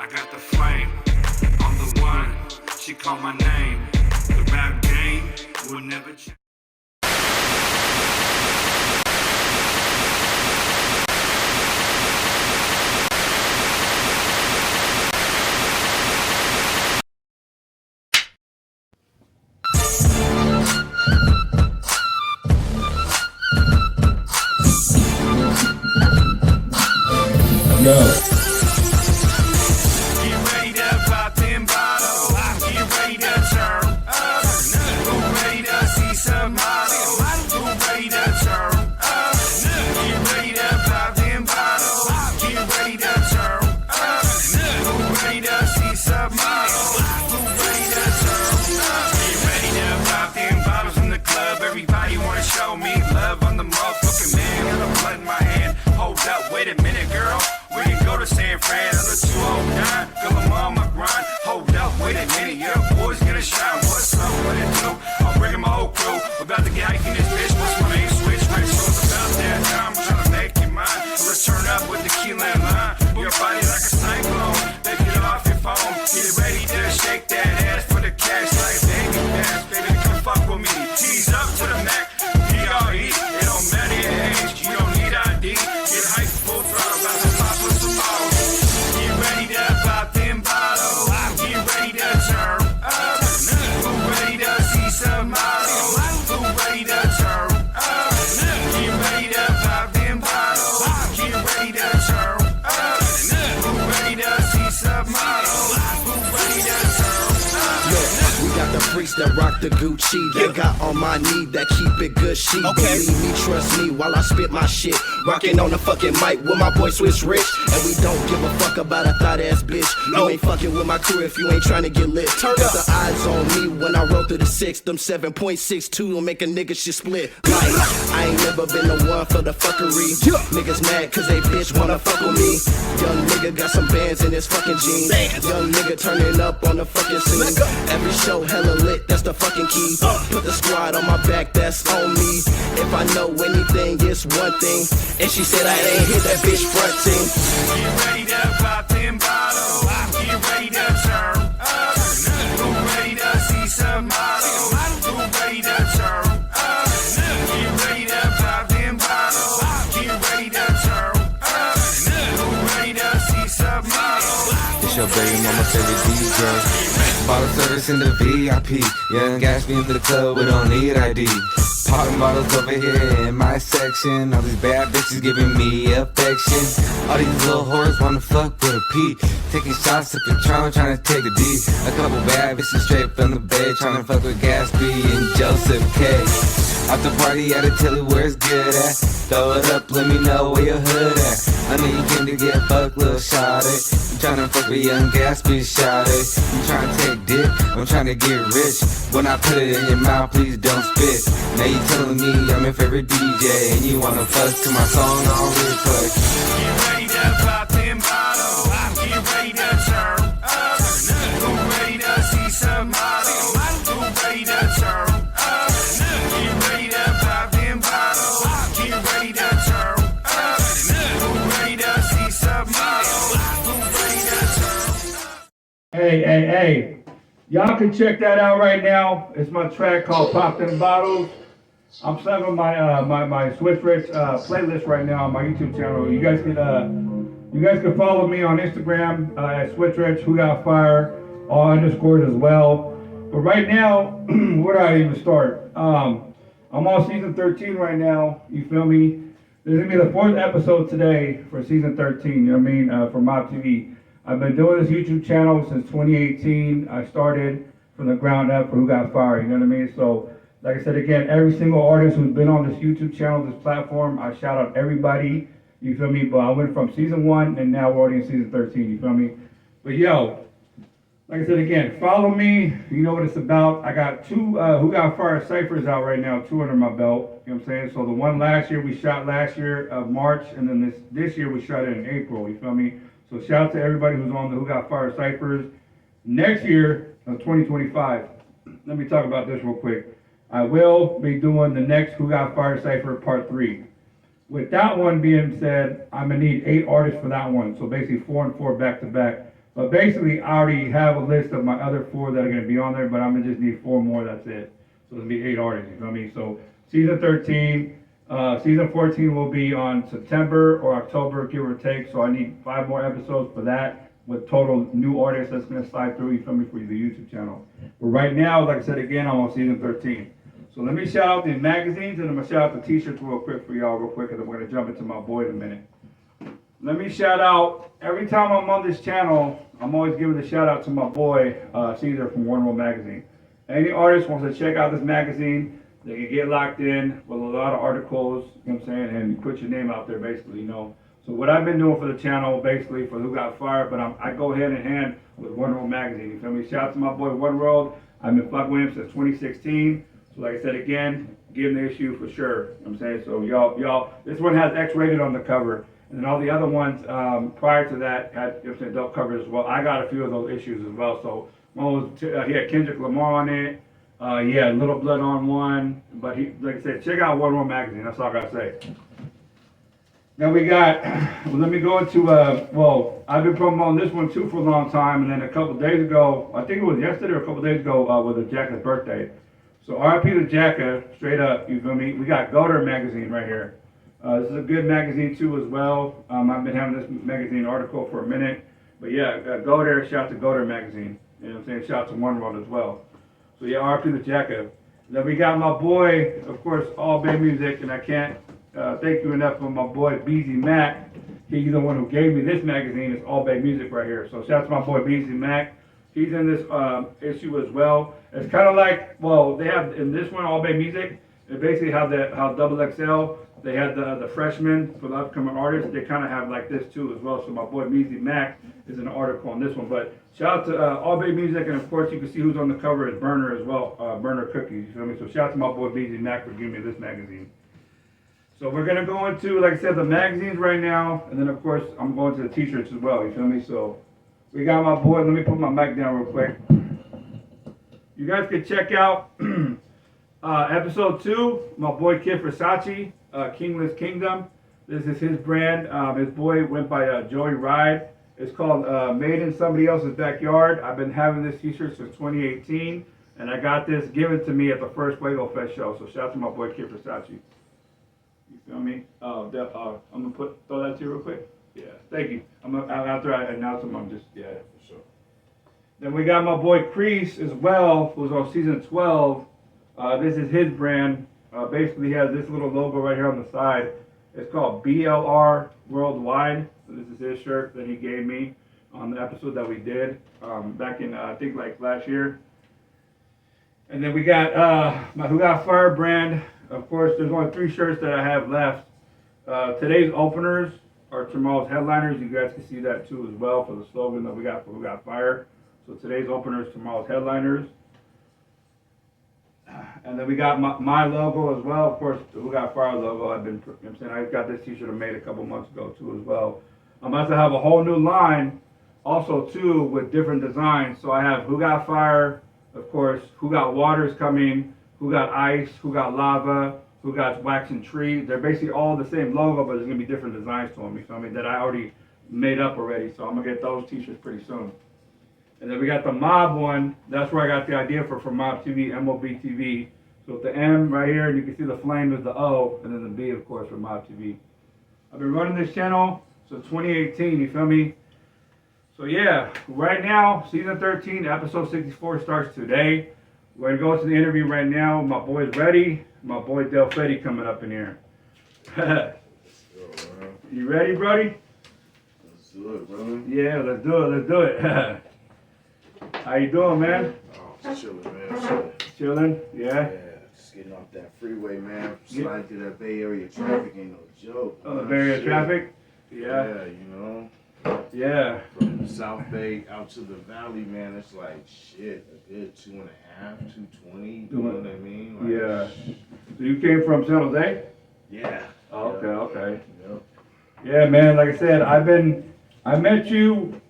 got the flame, I'm the one, she called my name. The rap game will never change. Yo. Get ready to pop them bottles. Get ready to turn up. Get ready to see some models. Get ready to turn up. Get ready to pop them bottles. Get ready to turn up. Get ready to see some models. Get ready to turn up. Get ready to pop them bottles in the club. Everybody wanna show me love. I'm the motherfucking man. Got a blunt in my hand. Hold up, wait a minute, girl. We can go to San Fran on the 209. Girl, I'm on my grind. Hold up, wait a minute. Yeah, boys gonna shine. What's up? What it do? I'm bringing my whole crew. About to get hype in this bitch. What's my name? Switch, right? So it's about that time. I'm trying to make you mine. Let's turn up with the key line line. Your body like a cyclone. Take it off your phone. Get ready to shake that ass for the cash like baby dance. Baby, come fuck with me. Tease up to the Mac. DRE. It don't matter your age. You don't need ID. Get hype full throttle. About to pop with some bottles. Get ready to pop them bottles. Get ready to turn up. Who ready to see some models? Who ready to turn up? Get ready to pop them bottles. Get ready to turn up. Who ready to see some models? Who ready to turn up? We got the freaks that rock the Gucci, that got on my knee, that keep it good. She believe me, trust me while I spit my shit. Rocking on the fucking mic with my boy Swiss Rich, and we don't give a fuck about a thought ass bitch. You ain't fucking with my crew if you ain't trying to get lit. Turn up the eyes on me when I roll through the 6. Them 7.62 will make a nigga shit split. Like, I ain't never been the one for the fuckery. Niggas mad cause they bitch wanna fuck with me. Young nigga got some bands in his fucking jeans. Young nigga turning up on the fucking scene. Every show hella lit, that's the fucking key. Put the squad on my back, that's on me. If I know anything, it's one thing. And she said I ain't hit that bitch fronting. Get ready to pop them bottles. Get ready to turn up. Who ready to see some models? Who ready to turn up? Get ready to pop them bottles. Get ready to turn up. Who ready to see some models? It's your baby mama favorite DJ. Bottle service in the VIP. Young gas me into the club, we don't need ID. Popping bottles over here in my section. All these bad bitches giving me affection. All these little whores wanna fuck with a P. Taking shots at Patron, trying to take a D. A couple bad bitches straight from the bed, trying to fuck with Gatsby and Joseph K. After party at a Tilly where it's good at. Throw it up, let me know where your hood at. I know you came to get fucked, little shawty. You tryna fuck with young Gatsby, shawty. You tryna take dick, I'm tryna get rich. When I put it in your mouth, please don't spit. Now you telling me I'm your favorite DJ, and you wanna fuck to my song on replay. Get ready to pop them bottles. Get ready to turn up. Who ready to see some models? Who ready to turn up? Get ready to pop them bottles. Get ready to turn up. Who ready to see some models? Who ready to turn up? Hey. Y'all can check that out right now. It's my track called Pop Them Bottles. I'm saving my Swiss Rich playlist right now on my YouTube channel. You guys can follow me on Instagram at Swiss Rich, Who Got Fire, all underscores as well. But right now, where do I even start? I'm on season 13 right now. You feel me? This is gonna be the 4th episode today for season 13. You know what I mean? For Mob TV. I've been doing this YouTube channel since 2018. I started from the ground up for Who Got Fire. You know what I mean? So, like I said again, every single artist who's been on this YouTube channel, this platform, I shout out everybody. You feel me? But I went from season 1 and now we're already in season 13. You feel me? But yo, like I said again, follow me. You know what it's about. I got 2 Who Got Fire ciphers out right now, 2 under my belt. You know what I'm saying? So the one last year we shot last year of March, and then this year we shot it in April. You feel me? So shout out to everybody who's on the Who Got Fire ciphers. Next year, 2025, let me talk about this real quick. I will be doing the next Who Got Fire cipher part 3. With that one being said, I'm gonna need 8 artists for that one. So basically 4 and 4 back to back. But basically, I already have a list of my other 4 that are going to be on there, but I'm going to just need 4 more, that's it. So it'll be 8 artists, you know what I mean? So season 13, season 14 will be on September or October, give or take. So I need 5 more episodes for that with total new artists that's going to slide through, you feel me, for the YouTube channel. But right now, like I said again, I'm on season 13. So let me shout out the magazines, and I'm going to shout out the t-shirts real quick for y'all real quick, and then we're going to jump into my boy in a minute. Let me shout out, every time I'm on this channel, I'm always giving a shout out to my boy, Caesar from One World Magazine. Any artist wants to check out this magazine, they can get locked in with a lot of articles, you know what I'm saying, and put your name out there basically, you know. So what I've been doing for the channel, basically, for Who Got Fired, but I go hand in hand with One World Magazine, you feel me? Shout out to my boy One World. I've been fucking with him since 2016. So like I said again, give him the issue for sure, you know what I'm saying? So y'all, this one has X-rated on the cover. And then all the other ones prior to that had adult covers as well. I got a few of those issues as well. So one was, he had Kendrick Lamar on it. He had Little Blood on one. But he, like I said, check out One World Magazine. That's all I gotta say. Now we got, well, let me go into, well, I've been promoting this one too for a long time. And then a couple days ago, I think it was yesterday or a couple days ago, was a Jacka's birthday. So RIP to Jacka, straight up, you feel me? We got Goater Magazine right here. This is a good magazine too as well. I've been having this magazine article for a minute. But yeah, go there, shout out to Go There Magazine. You know what I'm saying? Shout out to One World as well. So yeah, RP the Jacka. Then we got my boy, of course, All Bay Music, and I can't thank you enough for my boy BZ Mac. He's the one who gave me this magazine. It's All Bay Music right here. So shout out to my boy BZ Mac. He's in this issue as well. It's kind of like, well, they have in this one, All Bay Music, they basically have how Double XL. They had the freshmen for the upcoming artists. They kind of have like this too as well. So my boy Measy Mac is in an article on this one. But shout out to All Bay Music, and of course you can see who's on the cover is Burner as well. Burner Cookies, you feel me? So shout out to my boy Measy Mac for giving me this magazine. So we're gonna go into, like I said, the magazines right now, and then of course I'm going to the t-shirts as well. You feel me? So we got my boy. Let me put my mic down real quick. You guys can check out episode 2. My boy Kid Versace. Kingless Kingdom. This is his brand. His boy went by Joey Ride. It's called Made in Somebody Else's Backyard. I've been having this t-shirt since 2018, and I got this given to me at the first Fuego Fest show. So shout out to my boy Kid Versace. You feel me? I'm gonna throw that to you real quick. Yeah, thank you. After I announce him, I'm just for sure. Then we got my boy Crease as well, who's on season 12. This is his brand. Basically, he has this little logo right here on the side. It's called BLR Worldwide. So this is his shirt that he gave me on the episode that we did back in, I think, like last year. And then we got my Who Got Fired brand. Of course, there's only 3 shirts that I have left. Today's openers are tomorrow's headliners. You guys can see that too as well for the slogan that we got for Who Got Fired. So today's openers, tomorrow's headliners. And then we got my logo as well, of course, the Who Got Fired logo. You know what I'm saying, I got this t-shirt I made a couple months ago too as well. I'm about to have a whole new line also too with different designs. So I have Who Got Fired, of course, Who Got Water's coming, Who Got Ice, Who Got Lava, Who Got Wax and Tree. They're basically all the same logo, but there's gonna be different designs to them, you feel me, that I already made up already. So I'm gonna get those t-shirts pretty soon. And then we got the Mob one. That's where I got the idea for Mob TV, MOB TV. So with the M right here, and you can see the flame is the O, and then the B, of course, for Mob TV. I've been running this channel since 2018, you feel me? So yeah, right now, season 13, episode 64 starts today. We're gonna go to the interview right now. My boy's ready. My boy DELL FEDDI coming up in here. You ready, Brody? Let's do it, brother. Yeah, let's do it. Let's do it. How you doing, man? Oh, just chilling, man. Chilling? Yeah? Yeah, just getting off that freeway, man. Sliding through that Bay Area traffic ain't no joke. Oh, the Bay Area traffic? Yeah. Yeah, you know. Yeah. From the South Bay out to the Valley, man, it's like shit. A good 2.5, 220. You know what I mean? Like, Yeah. So you came from San Jose? Yeah. Oh, okay. Yep. Yeah, man. Like I said, I met you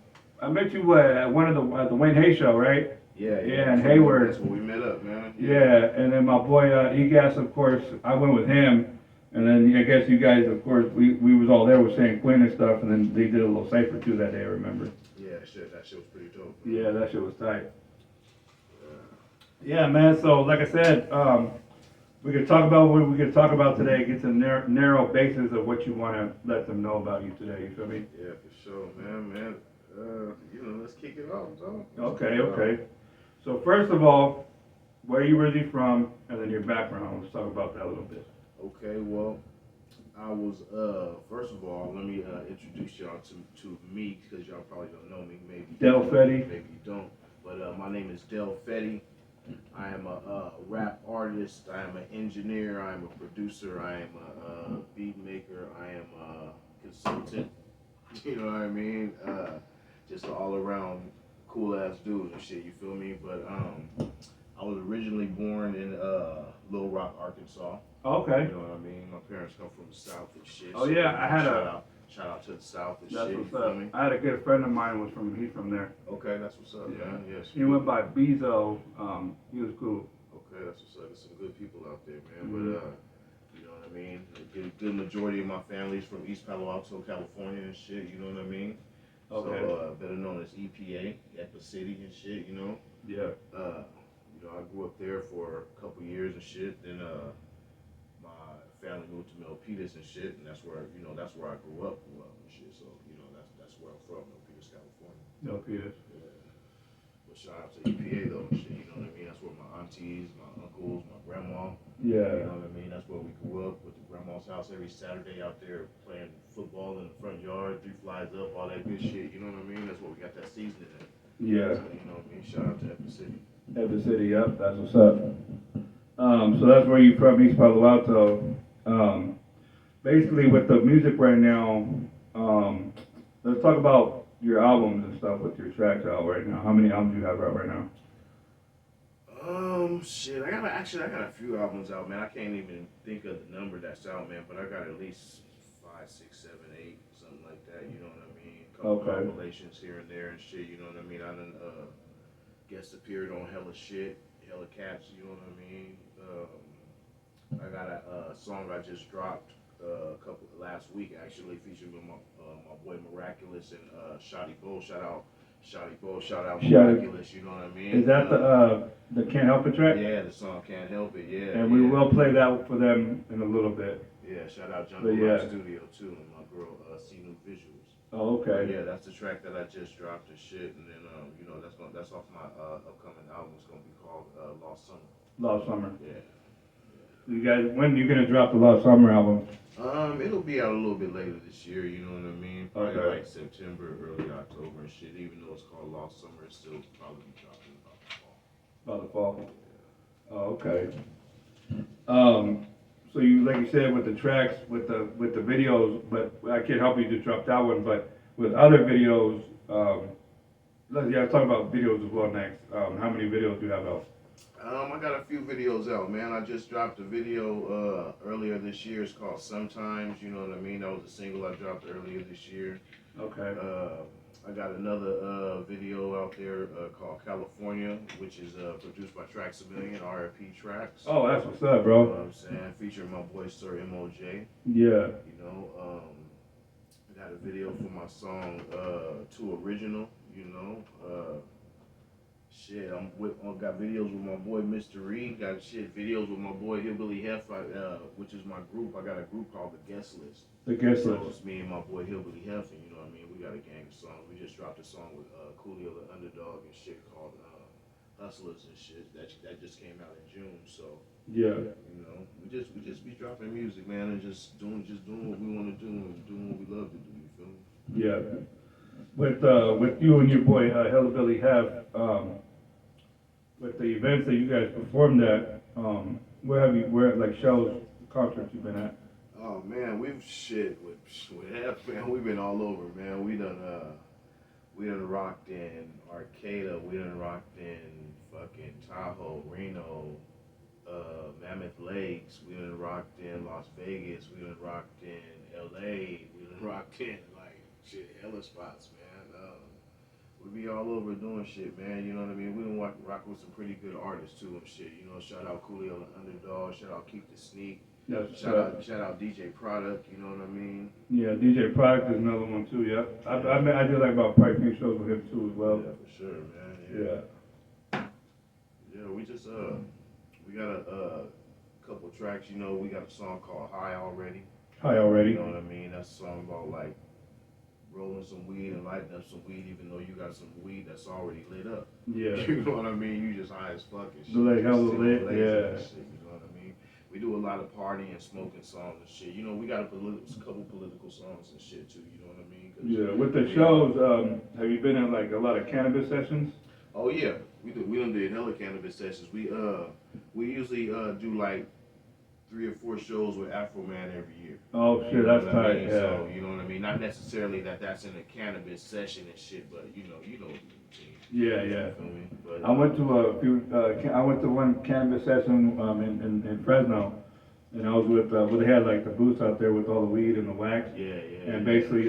at one of the Wayne Hay show, right? Yeah, in Hayward. That's where we met up, man. Yeah, and then my boy Egas, of course, I went with him, and then I guess you guys, of course, we was all there with San Quinn and stuff, and then they did a little cipher too that day, I remember. Yeah, that shit was pretty dope. Yeah, that shit was tight. Yeah, man. So, like I said, we could talk about what we could talk about today. Get to narrow basis of what you want to let them know about you today. You feel me? Yeah, for sure, man. Let's kick it off, dog. Okay. So first of all, where you really from, and then your background. Let's talk about that a little bit. Okay, well, I was first of all, let me introduce y'all to me because y'all probably don't know me. Maybe DELL FEDDI. maybe you don't. But my name is DELL FEDDI. I am a rap artist. I am an engineer. I am a producer. I am a beat maker. I am a consultant. You know what I mean? Just an all around cool ass dude and shit. You feel me? But I was originally born in Little Rock, Arkansas. Okay. You know what I mean? My parents come from the South and shit. Oh yeah, I had shout out to the South and That's shit. what's You up. feel me? I had a good friend of mine he's from there. Okay, that's what's up, man. Yes. He went by Bezo. He was cool. Okay, that's what's up. There's some good people out there, man. Mhm. But you know what I mean? A good majority of my family's from East Palo Alto, California and shit. You know what I mean? Okay. So better known as EPA, Epa City and shit. You know. Yeah. I grew up there for a couple years and shit. Then my family moved to Milpitas and shit, and that's where I grew up and shit. So that's where I'm from, Milpitas, California. No, Peters. Yeah. But shout out to EPA though and shit. You know what I mean? That's where my aunties, my uncles, my grandma. You Yeah. know what I mean? That's where we grew up with the grandma's house every Saturday out there playing football in the front yard, 3 flies up, all that good shit. You know what I mean? That's what we got that seasoning in. Yeah. So, you know what I mean? Shout out to Epic City. Ever City. Yep. That's what's up. So that's where you from, East Palo Alto. Basically, with the music right now, let's talk about your albums and stuff with your tracks out right now. How many albums do you have out right now? Shit, I got a few albums out, man. I can't even think of the number that's out, man, but I got at least 5, 6, 7, 8, something like that, you know what I mean? Couple Okay. compilations here and there and shit, you know what I mean? I done guest appeared on hella shit, hella cats, you know what I mean? I got a song I just dropped last week actually, featuring with my boy Miraculous and Shotty Bo. Shout out Shotty Bo, shout out Miraculous, you know what I mean? Is that the Can't Help It track? Yeah, the song Can't Help It, yeah. And we will play that for them in a little bit. Yeah, shout out Jungle But yeah. Rock Studio too, and my girl See New Visuals. Oh, okay. Yeah, that's the track that I just dropped and shit, and then that's off my upcoming album. It's gonna be called Lost Summer. Lost Summer. Yeah. You guys, when are you gonna drop the Lost Summer album? It'll be out a little bit later this year. You know what I mean? Probably Okay. like September, early October and shit. Even though it's called Lost Summer, it's still probably be dropping about the fall. About the fall. Oh, okay. So you, like you said, with the tracks, with the videos, but I can't help you to drop that one. But with other videos, let's talk about videos as well next. How many videos do you have out? I got a few videos out, man. I just dropped a video earlier this year. It's called Sometimes, you know what I mean? That was a single I dropped earlier this year. Okay. I got another video out there called California, which is produced by Tracks A Million, RFP Tracks. Oh, that's what's up, You know bro. what I'm saying? Featuring my boy Sir MOJ. Yeah. You know, I got a video for my song Too Original, you know. Shit, I got videos with my boy Mr. Reed. Got videos with my boy Hillbilly Hef, which is my group. I got a group called the Guest List. The guest So list. it's me and my boy Hillbilly Hef, and you know what I mean. We got a gang of songs. We just dropped a song with Coolio the Underdog and shit called Hustlers and shit. That just came out in June. So Yeah. you know, we just be dropping music, man, and just doing what we want to do and doing what we love to do. You feel me? Yeah. With you and your boy Hillbilly have with the events that you guys performed at, where like shows, concerts you've been at? Oh man, we've man, we've been all over, man. We done rocked in Arcata, we done rocked in fucking Tahoe, Reno, Mammoth Lakes, we done rocked in Las Vegas, we done rocked in LA, we done rocked in like shit, hella spots, man. We be all over doing shit, man. You know what I mean? We done rock with some pretty good artists too and shit. You know, shout out Coolio the Underdog, shout out Keep the Sneak. Yes, Shout out DJ Product. You know what I mean? yeah, DJ Product is another one too. Yep. I did like about probably a few shows with him too as well. Yeah, for sure, man. Yeah. Yeah, we just we got a couple tracks. You know, we got a song called High Already. Hi already. You know what I mean? That's a song about like rolling some weed and lighting up some weed, even though you got some weed that's already lit up. Yeah. You know what I mean? You just high as fuck and shit. The like hella Just sitting lit, lazy yeah. and shit, you know what I mean? We do a lot of partying, smoking songs and shit. You know, we got a couple political songs and shit too. You know what I mean? 'Cause Yeah. With the shows, have you been in like a lot of cannabis sessions? Oh yeah, we do. We done did hella cannabis sessions. We usually do like 3 or 4 shows with Afro Man every year. Oh You shit, know that's what I tight. mean? Yeah. So you know what I mean. Not necessarily that's in a cannabis session and shit, but you know the routine. Yeah, yeah. You feel me? But, I went to a few. I went to one cannabis session in Fresno, and I was with. Where they had like the booths out there with all the weed and the wax. Yeah, yeah. And basically,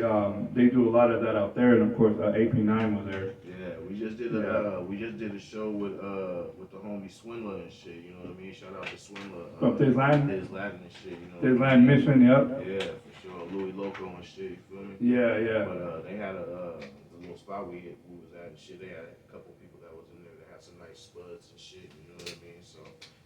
they do a lot of that out there, and of course, AP9 was there. Yeah, we just did a show with the homie Swindler and shit. You know what I mean? Shout out to Swindler. From Disland? Disland and shit. You know. Disland Mission, yep. Yeah, for sure. Louis Loco and shit. You feel me? Yeah, yeah. But they had the little spot we was at and shit. They had a couple people that was in there that had some nice spuds and shit. You know what I mean? So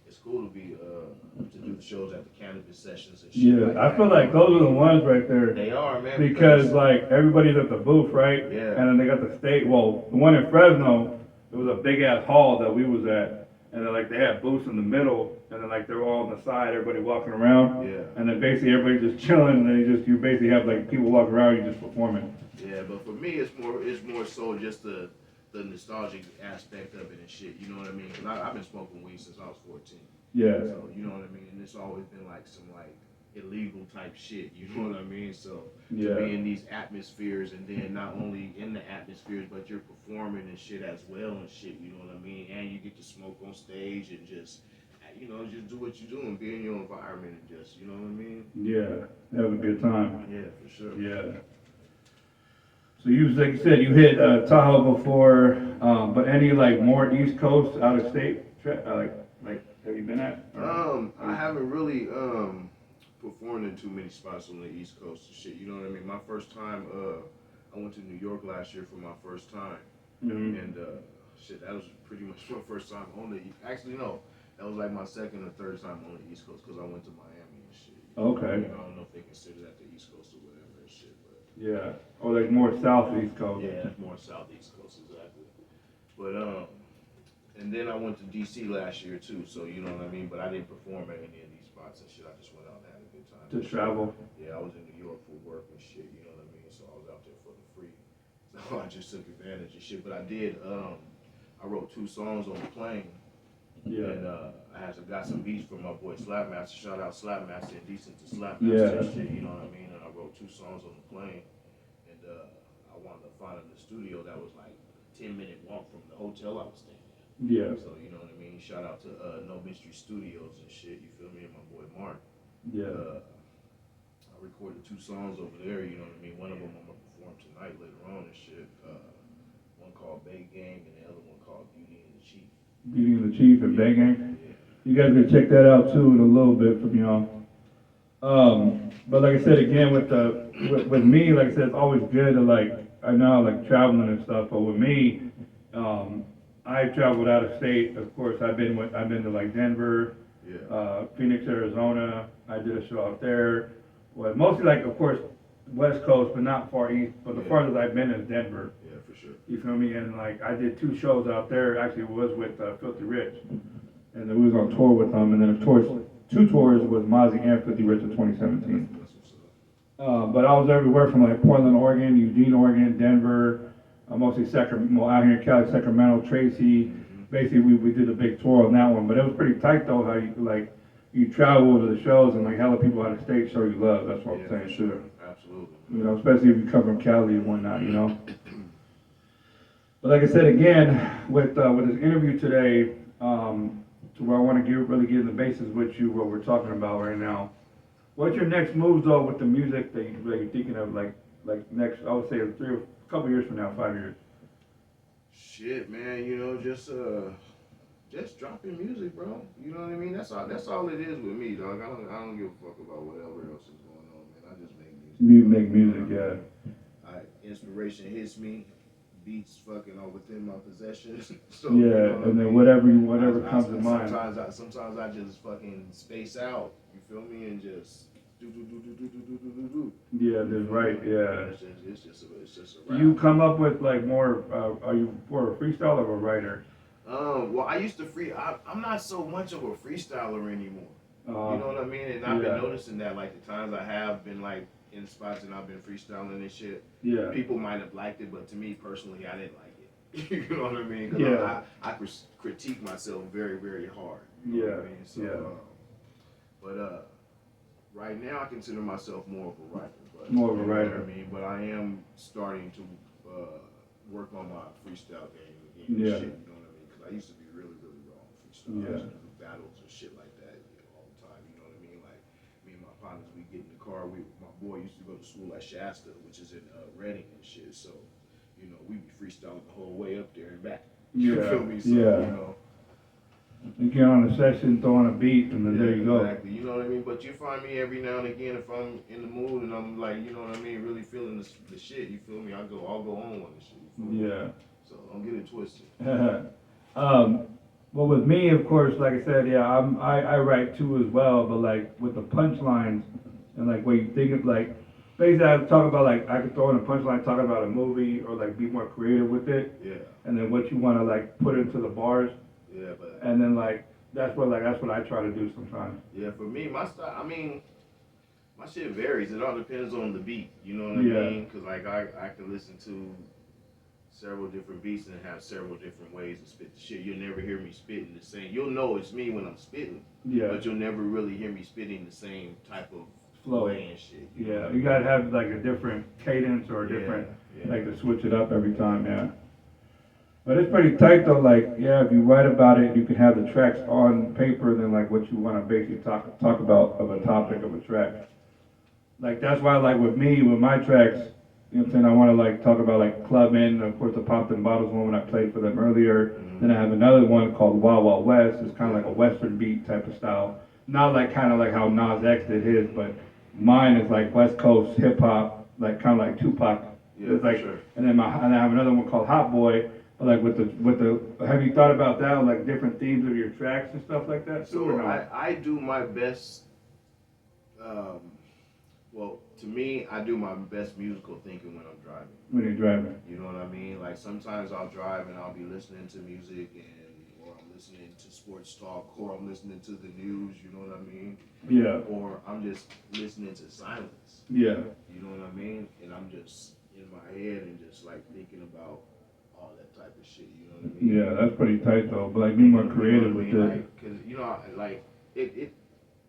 it's cool to be to do shows at the cannabis sessions and shit. Yeah, like I that. feel like those are the ones right there. They are, man. Because like everybody's at the booth, right? Yeah. And then they got the stage. Well, the one in Fresno, it was a big ass hall that we was at, and then like they had booths in the middle, and then like they were all on the side, everybody walking around. Yeah. And then basically everybody just chilling, and then you basically have like people walking around, you just performing. Yeah, but for me, it's more so just the nostalgic aspect of it and shit. You know what I mean? Because I've been smoking weed since I was 14. Yeah. So you know what I mean? And it's always been like some like illegal type shit. You know what I mean? So Yeah. to be in these atmospheres, and then not only in the atmospheres, but you're performing and shit as well and shit. You know what I mean? And you get to smoke on stage and just just do what you do and be in your environment and just you know what I mean? Yeah. Have a good time. Yeah, for sure. Yeah. So you, like you said, you hit Tahoe before, but any like more East Coast, out of state, like have you been at? I haven't really performed in too many spots on the East Coast and shit. You know what I mean? My first time, I went to New York last year for my first time, Mhm. and shit, that was pretty much my first time on the. Actually, no, that was like my second or third time on the East Coast because I went to Miami and shit. You know what I Okay. mean? I don't know if they consider that the East Coast or whatever and shit, but Yeah. Or like more South East Coast. yeah, it's more Southeast Coast exactly. But and then I went to DC last year too, so you know what I mean. But I didn't perform at any of these spots and shit. I just went out and had a good time. To travel. Yeah, I was in New York for work and shit. You know what I mean. So I was out there for the free. So I just took advantage of shit. But I did. I wrote 2 songs on the plane. Yeah. And I got some beats from my boy Slapmaster. Shout out Slapmaster and Decent to Slapmaster Yeah. and shit. You know what I mean. And I wrote 2 songs on the plane. And I wound up finding the studio that was like a 10-minute walk from the hotel I was staying at. Yeah. So you know what I mean. Shout out to No Mystery Studios and shit. You feel me? And my boy Mark. Yeah. I recorded 2 songs over there. You know what I mean. One of them I'm gonna perform tonight later on and shit. One called Bay Gang and the other one called Beauty and the Chief. Beauty and the Chief and Bay Gang. Yeah. You guys can check that out too in a little bit from y'all. But like I said again, with me, like I said, it's always good to like I know like traveling and stuff. But with me, I've traveled out of state. Of course, I've been to like Denver, Yeah. Phoenix, Arizona. I did a show out there. Well, mostly like of course West Coast, but not far east. But the Yeah. farthest I've been is Denver. Yeah, for sure. You feel me? And like I did 2 shows out there. Actually, it was with Filthy Rich, and then we was on tour with them. And then of course, 2 tours with Mozzie and Filthy Rich in 2017. That's what's up. But I was everywhere from like Portland, Oregon, Eugene, Oregon, Denver, mostly Sacramento, out here in Cali, Sacramento, Tracy. Basically, we did a big tour on that one. But it was pretty tight though. How you travel to the shows and like hella people out of state show you love. That's what I'm Yeah, saying. for Sure. sure. Absolutely. You know, especially if you come from Cali and whatnot, you know. But like I said again, with this interview today, to where I want to really get in the basis with you, what we're talking about right now. What's your next moves though with the music that you're thinking of, like next? I would say a couple years from now, 5 years. Shit, man. You know, just just dropping music, bro. You know what I mean? That's all it is with me, dog. I don't give a fuck about whatever else is going on, man. I just make music. You make music, yeah. Inspiration hits me, beats fucking are within my possessions. So, Yeah, you know what and I then mean? whatever comes to mind. Sometimes I just fucking space out. You feel me? And just do. Yeah, that's right. Yeah. It's just a Do rap. you come up with like more? Are you more a freestyler or a writer? Well, I used to I'm not so much of a freestyler anymore. You know what I mean? And I've been noticing that, like, the times I have been like in spots and I've been freestyling and shit. Yeah. People might have liked it, but to me personally, I didn't like it. You know what I mean? 'Cause Yeah. I critique myself very, very hard. You know what I mean? So, but right now I consider myself more of a writer. But, More of a you know writer. what I mean? But I am starting to work on my freestyle game again. Yeah. Shit, you know what I mean? Because I used to be really, really raw on freestyle. I used to do battles and shit like that, all the time. You know what I mean? Like, me and my partners, we get in the car. My boy used to go to school at Shasta, which is in Reading and shit. So, you know, we be freestyling the whole way up there and back. You Yeah. feel me? So, Yeah. you know. You get on a session, throw on a beat, and then there you go. Exactly. You know what I mean? But you find me every now and again if I'm in the mood and I'm like, you know what I mean, really feeling the shit. You feel me? I'll go on with the shit. You feel me? Yeah. So don't get it twisted. Well, with me, of course, like I said, yeah, I write too as well, but like with the punchlines and like what you think of, like, basically I talk about, like, I could throw in a punchline talking about a movie or like be more creative with it. Yeah. And then what you want to like put into the bars. Yeah, but And then like that's what I try to do sometimes. yeah, for me, my style, I mean, my shit varies. It all depends on the beat. You know what I Yeah. mean? Because like I can listen to several different beats and have several different ways to spit the shit. You'll never hear me spitting the same. You'll know it's me when I'm spitting, Yeah. but you'll never really hear me spitting the same type of Flow. way and shit. Yeah, you gotta have like a different cadence or a different, like to switch it up every time, yeah. But it's pretty tight though, like, yeah, if you write about it, you can have the tracks on paper, then like what you wanna basically talk about of a topic of a track. Like, that's why, like, with me, with my tracks, you know what I'm saying, I wanna like talk about like clubbing, of course the Popped in Bottles one when I played for them earlier. Then I have another one called Wild Wild West, it's kinda like a Western beat type of style. Not like kinda like how Nas X did his, but mine is like West Coast hip hop, like kinda like Tupac. Yeah, It's like, for sure. and then I have another one called Hot Boy, but like with the, have you thought about that, like different themes of your tracks and stuff like that? So or no? I do my best. Well, to me, I do my best musical thinking when I'm driving. When you're driving. You know what I mean? Like sometimes I'll drive and I'll be listening to music or I'm listening to sports talk, or I'm listening to the news. You know what I mean? Yeah. Or I'm just listening to silence. Yeah. You know what I mean? And I'm just in my head and just like thinking about all that type of shit. You know what I mean? Yeah, that's pretty tight though, but like be more creative with you know what I it. mean? Like, cause you know, like it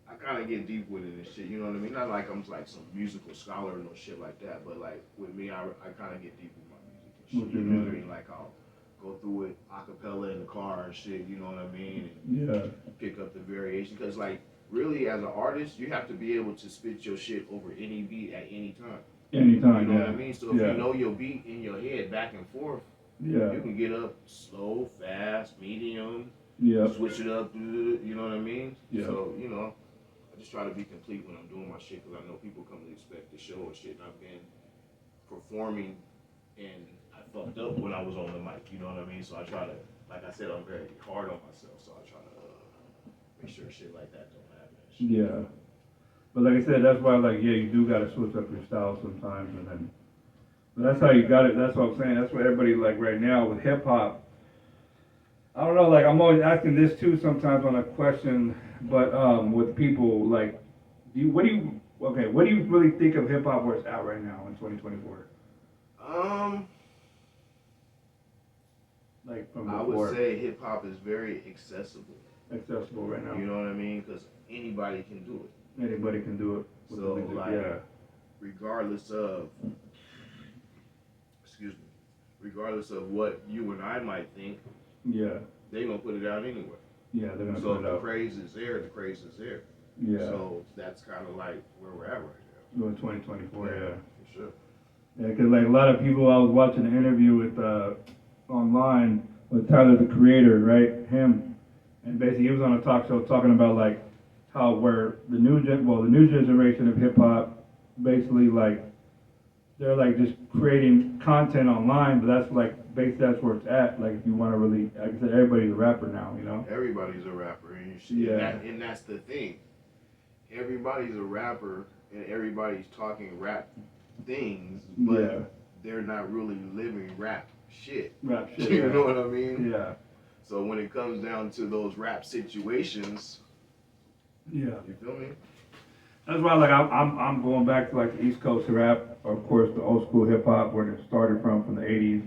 I kind of get deep with it and shit. You know what I mean? Not like I'm like some musical scholar or no shit like that, but like with me, I kind of get deep with my music and shit. With your You know what I music. mean? Like I'll go through it a cappella in the car and shit. You know what I mean? And Yeah. pick up the variation, cause like really as an artist, you have to be able to spit your shit over any beat at any time. Anytime, You know yeah. what I mean? So if Yeah. you know your beat in your head back and forth, Yeah. you can get up slow, fast, medium, Yeah. switch it up, you know what I mean? Yeah. So, you know, I just try to be complete when I'm doing my shit because I know people come to expect the show and shit. And I've been performing and I fucked up when I was on the mic, you know what I mean? So I try to, like I said, I'm very hard on myself. So I try to make sure shit like that don't happen. And shit. Yeah. But like I said, that's why, like, yeah, you do gotta switch up your style sometimes, and then, but that's how you got it, that's what I'm saying, that's what everybody, like, right now with hip hop, I don't know, like, I'm always asking this too sometimes on a question, but, with people, like, what do you really think of hip hop where it's at right now in 2024? Like, from I before, would say hip hop is very accessible. accessible right now, You know what I mean? Because anybody can do it. anybody can do it. With So, the music, like, yeah, regardless of what you and I might think, yeah, they gonna put it out anyway. yeah, they're gonna So put if it the out, praise is there, the praise is there. yeah, So that's kind of like where we're at right now. in 2024, yeah. For sure. Yeah, because like a lot of people, I was watching an interview with online with Tyler the Creator, right? Him, and basically he was on a talk show talking about like how where the new generation of hip hop basically like they're like just creating content online, but that's like basically that's where it's at. Like if you want to really, like I said, everybody's a rapper now, you know. Everybody's a rapper, and shit. Yeah. And that's the thing. Everybody's a rapper, and everybody's talking rap things, but Yeah. they're not really living rap shit. Rap shit. You Yeah. know what I mean? Yeah. So when it comes down to those rap situations, Yeah. you feel me? That's why like I'm going back to like the East Coast rap, of course the old school hip hop where it started from the 80s.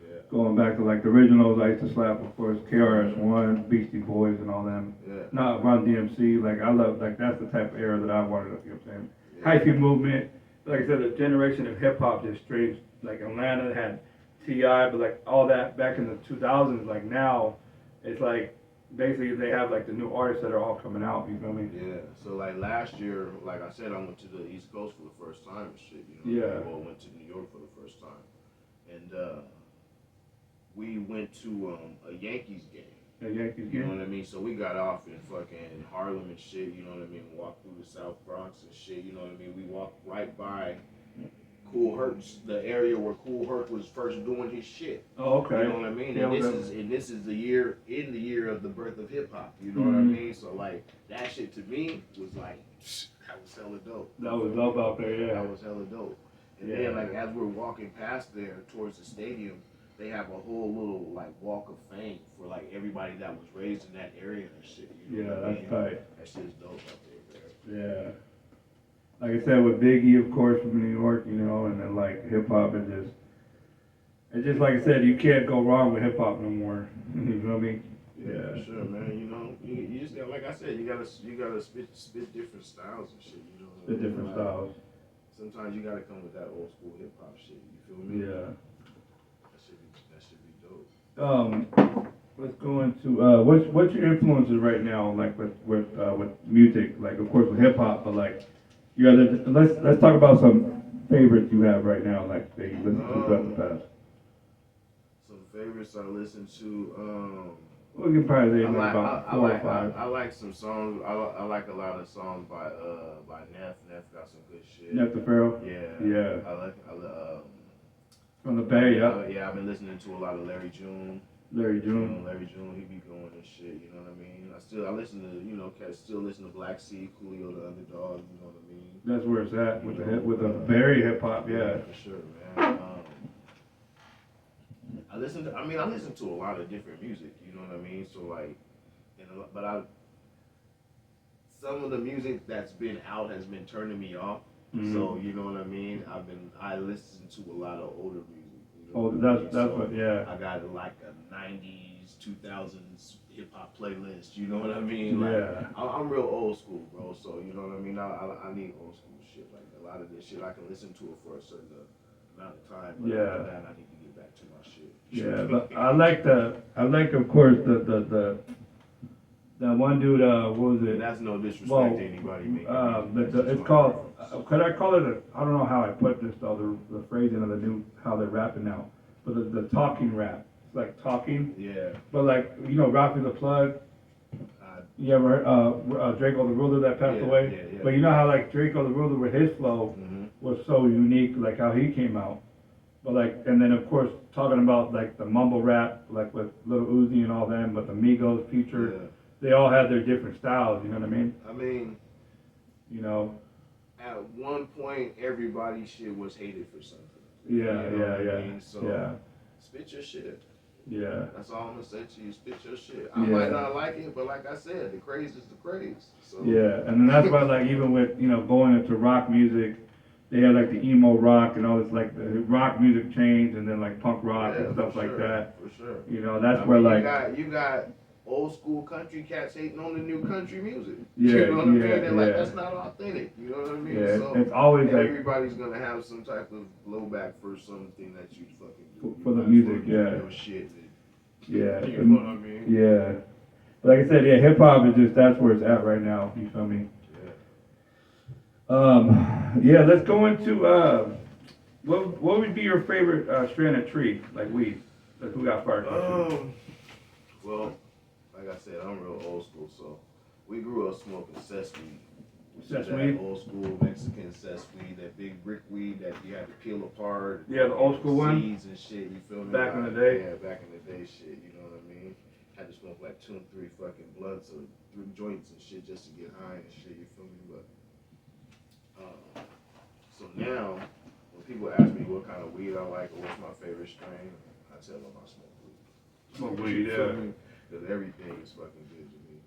Yeah. Going back to like the originals I used to slap, of course, KRS-One, Beastie Boys and all them. Yeah. Not Run DMC, like I love, like that's the type of era that I wanted, you know what I'm saying? Yeah. Hyphy movement, like I said, the generation of hip hop just straight, like Atlanta had T.I., but like all that back in the 2000s, like now, it's like, basically they have like the new artists that are all coming out, you feel me? Yeah. So like last year, like I said, I went to the East Coast for the first time and shit. You know. Yeah. Well, went to New York for the first time, and we went to a Yankees game. The Yankees You know game. what I mean? So we got off in fucking Harlem and shit. You know what I mean? Walked through the South Bronx and shit. You know what I mean? We walked right by Cool Herc's, the area where Cool Herc was first doing his shit. Oh, okay. You know what I mean? Yeah, And this is the year of the birth of hip hop. You know what I Mhm. mean? So like that shit to me was like that was hella dope. That was dope out there, yeah. That was hella dope. And Yeah. then like as we're walking past there towards the stadium, they have a whole little like walk of fame for like everybody that was raised in that area and shit. You know Yeah, what I that's mean? tight. That shit's dope out there, man. Yeah. Like I said, with Biggie, of course, from New York, you know, and then like hip hop is just, it's just like I said, you can't go wrong with hip hop no more. You feel me? Yeah, for sure, man. You know, you just got, like I said, you gotta spit different styles and shit. You know, what I The mean? different Like, styles. Sometimes you gotta come with that old school hip hop shit. You feel me? Yeah. That should be dope. Let's go into what's your influences right now, like with music, like of course with hip hop, but like your other. Let's talk about some favorites you have right now, like that you listen to throughout the past. Some favorites I listen to. We can probably name I about 4 or 5. I like some songs. I like a lot of songs by Neff. Neff got some good shit. Neff the Pharaoh. Yeah. Yeah. I From the Bay, yeah. yeah, I've been listening to a lot of Larry June. Larry June. Larry June, he be going and shit, you know what I mean? I listen to, you know, still listen to Black Sea, Coolio the Underdog, you know what I mean? That's where it's at with the very hip hop, yeah. For sure, man. I listen to a lot of different music, you know what I mean? So like, some of the music that's been out has been turning me off. Mhm. So you know what I mean? I listen to a lot of older music. You know Oh, what I that's mean? So what, yeah. I got like a 90s, 2000s hip hop playlist. You know what I mean? Like, Yeah. I'm real old school, bro. So you know what I mean? I need old school shit. Like a lot of this shit, I can listen to it for a certain amount of time. But Yeah. after that, I need to get back to my shit. Yeah, but I like of course that one dude, what was it? And that's no disrespect Well, to anybody. Making it's called. Could I call it I don't know how I put this though. The phrasing of the new how they're rapping now, but the talking rap. It's like talking, Yeah. but like you know, Ralphie the Plug. You ever heard Draco the Ruler that passed Yeah, away? yeah, yeah. But you know how like Draco the Ruler with his flow Mhm. was so unique, like how he came out. But like, and then of course talking about like the mumble rap, like with Lil Uzi and all them, but the Migos, Future, Yeah. they all had their different styles. You know what I mean? I mean, You know? at one point, everybody shit was hated for something. Yeah, You know yeah, what I yeah, mean? So yeah, spit your shit. yeah. That's all I'm gonna say to you. Spit your shit. I Yeah. might not like it, but like I said, the craze is the craze. So Yeah, and then that's why, like, even with, you know, going into rock music, they had, like, the emo rock and all this, like, the rock music changed, and then, like, punk rock Yeah, and stuff for like sure, that. For sure. You know, that's I where, mean, like, you got old school country cats hating on the new country music. Yeah, You know what I mean? yeah, They're like, yeah. that's not authentic. You know what I mean? yeah, So it's always, like, everybody's gonna have some type of blowback for something that you fucking do. For the You might as music, well do yeah. your shit and- yeah. You know what I mean? Yeah. Like I said, yeah, hip hop is just, that's where it's at right now, you feel me? Yeah, let's go into, what would be your favorite strand of tree, like weed? Like, who got fired? Well, like like I said, I'm real old school, so we grew up smoking sesame. Sesame? Old school Mexican sesame, that big brick weed that you had to peel apart. Yeah, the old school one. Seeds and shit, you feel me? Back in the day. Yeah, back in the day shit, you know what I mean? Had to smoke like 2 and 3 fucking blunts or 3 joints and shit just to get high and shit, you feel me? But, so now, when people ask me what kind of weed I like or what's my favorite strain, I tell them I smoke weed. Smoke weed, yeah. Because everything is fucking good to me,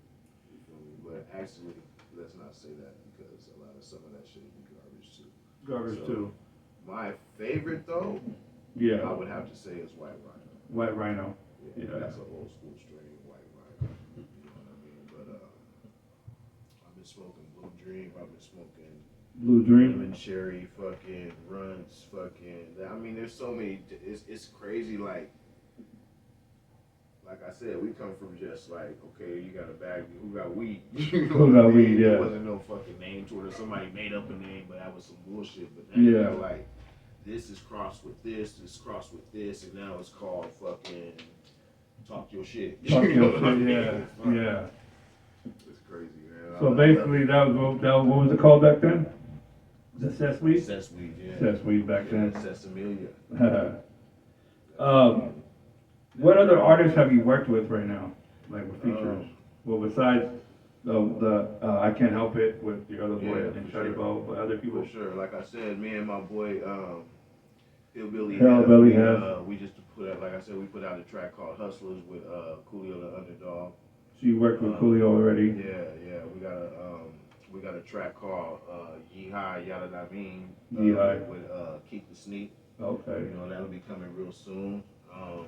you feel me? But actually, let's not say that because a lot of some of that shit be garbage too. Garbage So, too. My favorite though, Yeah. I would have to say is White Rhino. White Rhino. Yeah, Yeah. that's an old school strain, White Rhino. You know what I mean? But I've been smoking Blue Dream. I've been smoking Blue Dream. lemon cherry, fucking runts, fucking. I mean, there's so many. It's crazy. Like I said, we come from just like, okay, you got a bag, who got weed? You know Who what I got mean? weed, yeah. There wasn't no fucking name to it, or somebody made up a name, but that was some bullshit. But now you Yeah. got like, this is crossed with this crossed with this, and now it's called fucking talk your shit. Talk You know your what I shit, mean? yeah, It's fun. yeah. It's crazy, man. So basically, that was what was it called back then? The Sesame? Sesame, yeah. Sesame back then. Sesame. What other artists have you worked with right now? Like with features? Well, besides the I Can't Help It with your other boy Yeah, and for Shawty sure. Bo, but other people? For sure. Like I said, me and my boy, Hillbilly Hillbilly Hev, Hev. we just put out, like I said, we put out a track called Hustlers with Coolio the Underdog. So you worked with Coolio already? Yeah. We got a track called Yeehaw Yada Da Mean Yeehaw. with Keep the Sneak. Okay. You know, that'll be coming real soon. I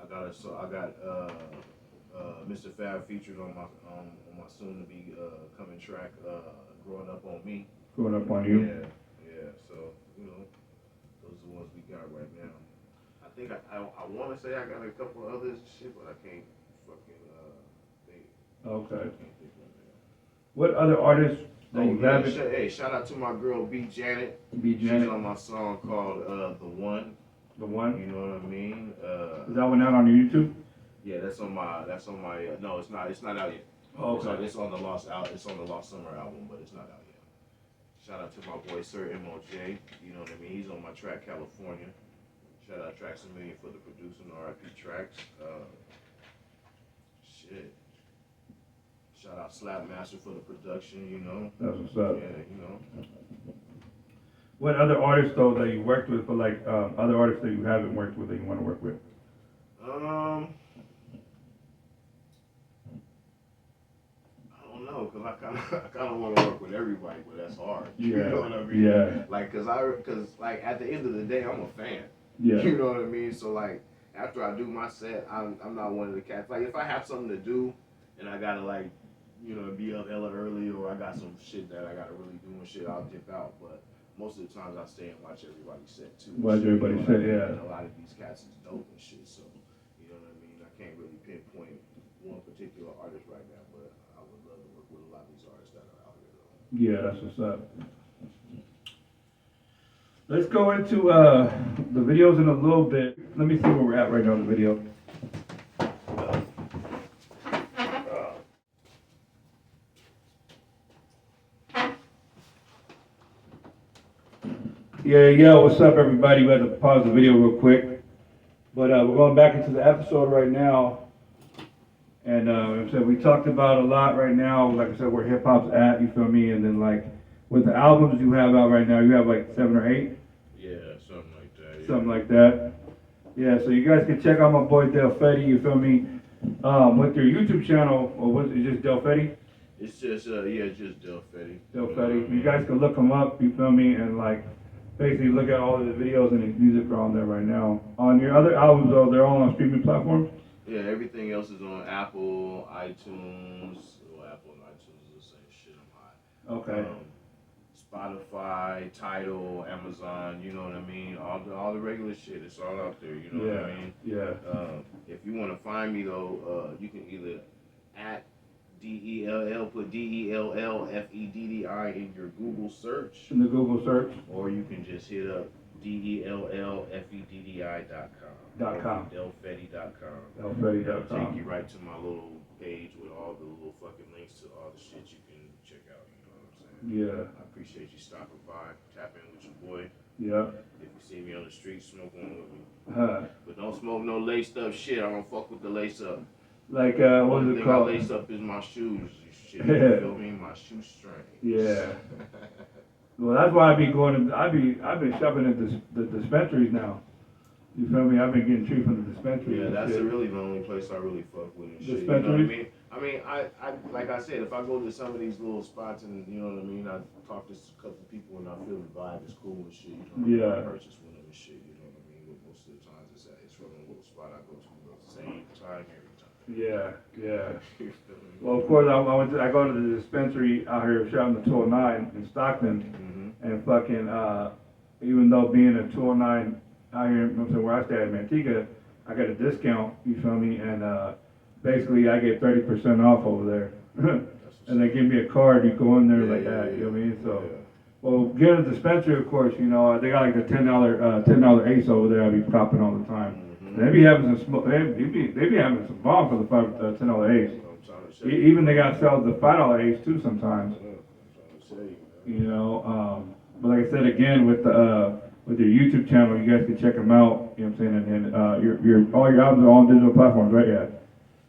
got Mr. Fab featured on my soon to be coming track, Growing Up on Me. Growing Up on You? Yeah. So, you know, those are the ones we got right now. I think I want to say I got a couple of others and shit, but I can't fucking think. Okay. I can't think right now. What other artists that you have? Hey, shout out to my girl B Janet. B She's Janet, on my song called The One. the You one. know what I mean? Is that one out on your YouTube? Yeah, that's on my. No, it's not out yet. Oh, okay. It's on the Lost Summer album, but it's not out yet. Shout out to my boy Sir MOJ. You know what I mean? He's on my track California. Shout out Tracks a Million for the producing RIP Tracks. Shit. Shout out Slapmaster for the production. You know. That's what's up. Yeah, you know. What other artists though that you worked with, but like other artists that you haven't worked with that you want to work with? I don't know, cause I kind of want to work with everybody, but that's hard. You Yeah. know what I mean? Yeah. Like, cause like at the end of the day, I'm a fan. Yeah. You know what I mean? So like after I do my set, I'm not one of the cats. Like if I have something to do and I gotta like, you know, be up hella early or I got some shit that I gotta really do and shit, I'll dip out. But most of the times I stay and watch everybody's set too. Watch everybody's set, yeah. And a lot of these cats is dope and shit. So you know what I mean? I can't really pinpoint one particular artist right now, but I would love to work with a lot of these artists that are out here though. Yeah, that's what's up. Let's go into the videos in a little bit. Let me see where we're at right now in the video. Yeah, what's up everybody? We had to pause the video real quick. But we're going back into the episode right now. And like I said, we talked about a lot right now, like I said, where hip hop's at, you feel me? And then like with the albums you have out right now, you have like 7 or 8? Yeah, something like that. Yeah. Something like that. Yeah, so you guys can check out my boy DELL FEDDI, you feel me? With your YouTube channel, or was it just DELL FEDDI? It's just just DELL FEDDI. DELL FEDDI. You guys can look him up, you feel me? And like basically look at all of the videos and the music are on there right now. On your other albums though, they're all on streaming platforms? Yeah, everything else is on Apple, iTunes. Well, Apple and iTunes is the same shit. I'm high. Okay. Spotify, Tidal, Amazon. You know what I mean? All the regular shit. It's all out there. You know what I mean? Yeah. If you want to find me though, you can either at DELL, put DELLFEDDI in your Google search, In the Google search. or you can just hit up DELLFEDDI.com. .com. DELLFEDDI.com. DELLFEDDI.com. It'll take you right to my little page with all the little fucking links to all the shit you can check out. You know what I'm saying? Yeah. I appreciate you stopping by, tap in with your boy. Yeah. If you see me on the street, smoke one with me. Huh. But don't smoke no laced up shit. I don't fuck with the lace up. Like what Only is it thing I called? lace up is my shoes. Shit, you feel me? My shoestrings. Yeah. Well, that's why I be going. I've been shopping at the dispensaries now. You feel me? I've been getting treated from the dispensary. Yeah, and that's shit. really the only place I really fuck with and shit. You know what I Dispensaries? mean? I like I said, if I go to some of these little spots and you know what I mean, I talk to a couple people and I feel the vibe is cool and shit. You know what I mean? Yeah. I purchase one of them and shit. You know what I mean? But most of the times it's from a little spot I go to the same time every time. Yeah, yeah. You feel me? Well, of course, I go to the dispensary out here, shot in the 209 in Stockton, and fucking, even though being a 209 out here, you know what I'm saying, where I stay at Manteca, I got a discount, you feel me, and basically I get 30% off over there. And they give me a card, you go in there like that, you know what I mean? So, well, get a dispensary, of course, you know, they got like the $10 ace over there I be popping all the time. They be having some smoke, they be having some bomb for the $10 ace. Even they got sell the $5 ace too sometimes. You know, but like I said again with your YouTube channel, you guys can check them out. You know what I'm saying? And all your albums are on digital platforms, right? Yeah.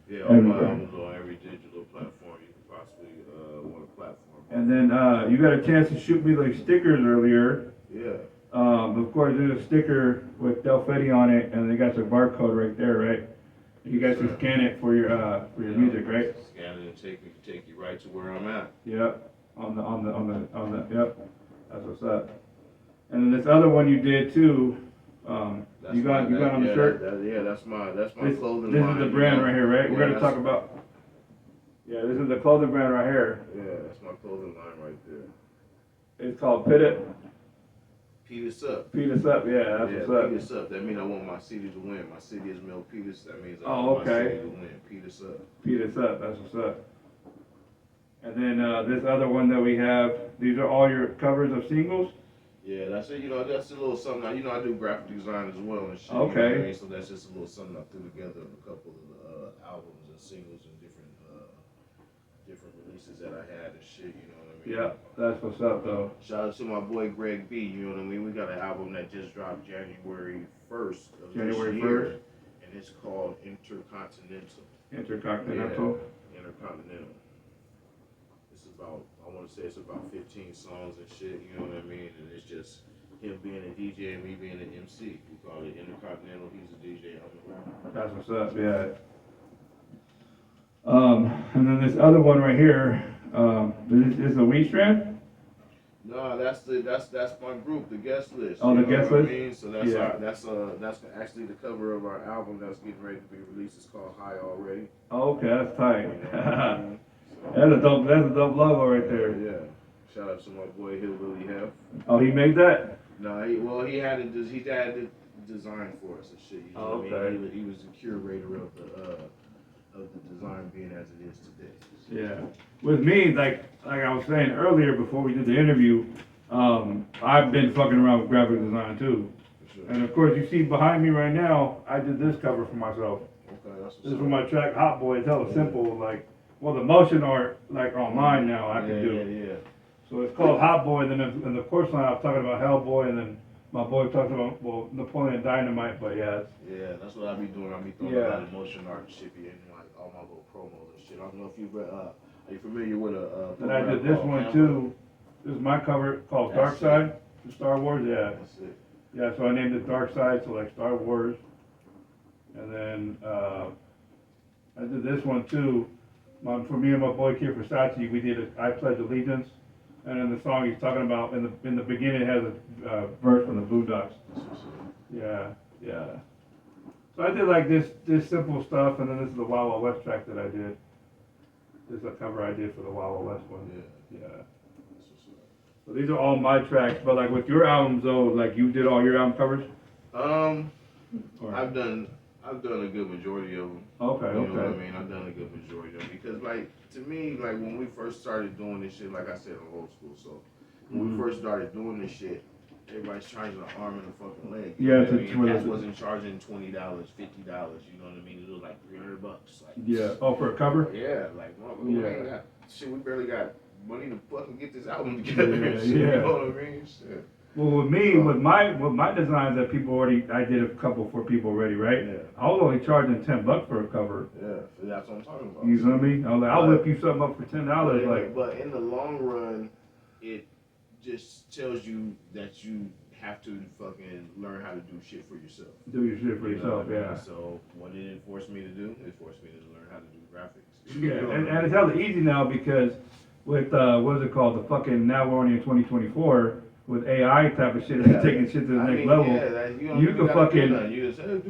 Yeah, all my albums on every digital platform you can possibly want a platform. And then you got a chance to shoot me like stickers earlier. Yeah. Of course, there's a sticker with DELL FEDDI on it, and they got your barcode right there, right? You guys can scan it for your music, right? Scan it and take you right to where I'm at. Yep. On the yep. That's what's up. And then this other one you did too. You got on the shirt. That's my clothing This line. is the brand right here, right? Yeah, We're gonna talk about. Yeah, this is the clothing brand right here. Yeah, that's my clothing line right there. It's called Pit Peters up. Us Up. Yeah, that's what's up. Peters up. That means I want my city to win. My city is Mel Peters. That means I Oh, want my okay. city to win. Peters up. Us Up. That's what's up. And then this other one that we have. These are all your covers of singles. Yeah, that's it. You know, that's a little something. You know, I do graphic design as well and shit. Okay. You know what I mean? So that's just a little something I threw together of a couple of albums and singles and different releases that I had and shit. You know what I mean? Yeah, that's what's up though. Shout out to my boy Greg B. You know what I mean? We got an album that just dropped January 1st of January this year, 1st. and it's called Intercontinental. Intercontinental. Yeah, Intercontinental. It's about, I want to say it's about 15 songs and shit. You know what I mean? And it's just him being a DJ and me being an MC. We call it Intercontinental. He's a DJ. I'm a rapper. That's what's up. Yeah. And then this other one right here. This is a weed strand. No, that's my group, the guest list. Oh, the you know guest what list? I mean? So that's actually the cover of our album that's getting ready to be released. It's called High Already. Oh, okay, that's tight. You know what I mean? That's a dope logo right there. Yeah. Shout out to my boy Hillbilly Hef. Oh, he made that? No, he had the design for us and shit. You know what I mean? He was the curator of the design being as it is today. Yeah. With me, like I was saying earlier before we did the interview, I've been fucking around with graphic design too. For sure. And of course, you see behind me right now, I did this cover for myself. Okay, that's This is for my track Hot Boy. It's hella simple, like, well, the motion art, like online now, I can do. Yeah. So it's called Hot Boy, then in the chorus line I was talking about Hellboy, and then my boy talks about, well, Napoleon Dynamite, but yeah. Yeah, that's what I be doing. I be throwing a lot of motion art and shit in like all my little promos and shit. I don't know if you are you familiar with a Then I did this one Canva? too. This is my cover called Dark That's Side, the Star Wars, yeah. That's it. Yeah, so I named it Dark Side, so like Star Wars. And then I did this one too. For me and my boy Kid Versace, we did I Pledge Allegiance. And in the song he's talking about, in the beginning it has a verse from the Boondocks. Yeah. So I did like this simple stuff, and then this is the Wild Wild West track that I did. This is a cover I did for the Wild Wild West one. Yeah. So these are all my tracks, but like with your albums though, like you did all your album covers? I've done a good majority of them. Okay, You know what I mean? I've done a good majority of them because, like, to me, like when we first started doing this shit, like I said, I'm old school. So when we first started doing this shit, everybody's charging an arm and a fucking leg. Yeah, You know what I it's mean? a- Cats wasn't charging $20, $50. You know what I mean? It was like $300. Like, Yeah. Oh, for a cover? yeah, like motherfucker, Yeah. we ain't got shit. We barely got money to fucking get this album together. Yeah, and shit, yeah. You know what I mean? Shit. Well, with me, with my designs that people already, I did a couple for people already, right? Yeah. I was only charging $10 for a cover. Yeah, so that's what I'm talking about. You know what I mean? I was like, I'll whip you something up for $10. Like, But in the long run, it just tells you that you have to fucking learn how to do shit for yourself. do your shit for You know yourself, what I mean? yeah. So what did it force me to do? It forced me to learn how to do graphics. Yeah, You know what and I mean? it's hella easy now because with what is it called? The fucking now we're only in 2024 with AI type of shit that's taking shit to the next level. Yeah, that, you don't can gotta do fucking nothing. You just and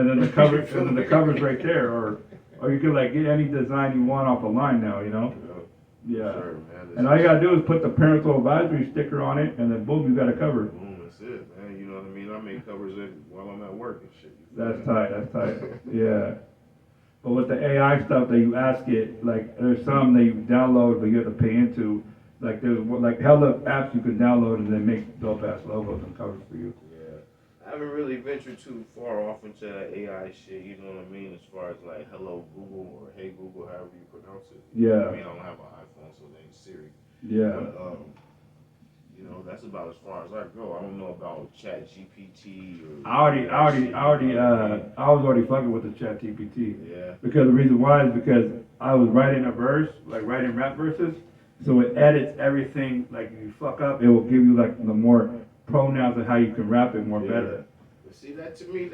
then the cover and then the cover's right there, or you can like get any design you want off the line now, you know? Yeah. Sure, man. And all you gotta do is put the parental advisory sticker on it, and then boom, you got a cover. Boom, that's it, man. You know what I mean? I make covers while I'm at work and shit. You feel That's me? tight. That's tight. Yeah. But with the AI stuff that you ask it, like there's some that you download but you have to pay into. Like there's like hella apps you can download and then make dope ass logos and covers for you. Yeah. I haven't really ventured too far off into that AI shit, you know what I mean? As far as like hello Google or hey Google, however you pronounce it. Yeah. I mean, I don't have an iPhone, so it ain't Siri. Yeah. But, you know, that's about as far as I go. I don't know about Chat GPT or. I was already fucking with the Chat GPT. Yeah. Because the reason why is because I was writing a verse, like writing rap verses, so it edits everything. Like you fuck up, it will give you like the more pronouns of how you can rap it more better. But see, that to me,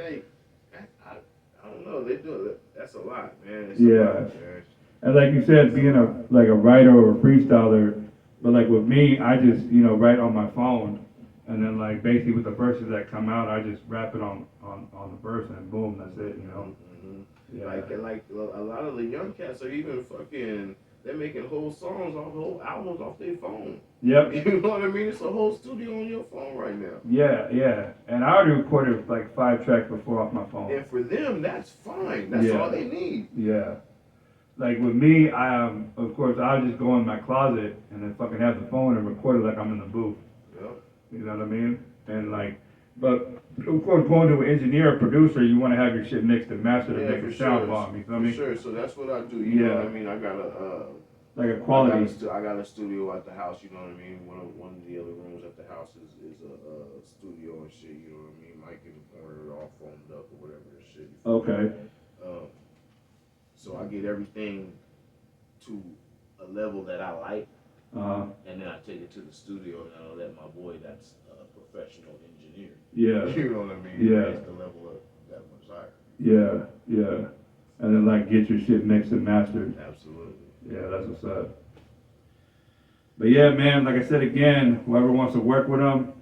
I don't know. They do it. That's a lot, man. It's Yeah. A lot, man. And like you said, being a writer or a freestyler, but like with me, I just write on my phone, and then like basically with the verses that come out, I just rap it on the verse, and boom, that's it, you know. Mm-hmm. Yeah. Like a lot of the young cats are even fucking. They're making whole songs off whole albums off their phone. Yep. You know what I mean? It's a whole studio on your phone right now. Yeah. And I already recorded like 5 tracks before off my phone. And for them, that's fine. That's Yeah. all they need. Yeah. Like with me, of course, I'll just go in my closet and then fucking have the phone and record it like I'm in the booth. Yep. You know what I mean? And like, but of course, going to an engineer or producer, you want to have your shit mixed and mastered to make for it sound sure. bomb. You know what I mean? Sure. So that's what I do. You know Yeah. what I mean? I got a. Like a quality. I got a studio at the house, you know what I mean? One of the other rooms at the house is a studio and shit, you know what I mean? Mike in the corner all foamed up or whatever the shit. Okay. So I get everything to a level that I like, and then I take it to the studio and I let my boy that's a professional engineer. Yeah. You know what I mean? Yeah. Raise the level up that much higher. Yeah. And then like get your shit mixed and mastered. Absolutely. Yeah, that's what's up. But yeah, man, like I said again, whoever wants to work with them,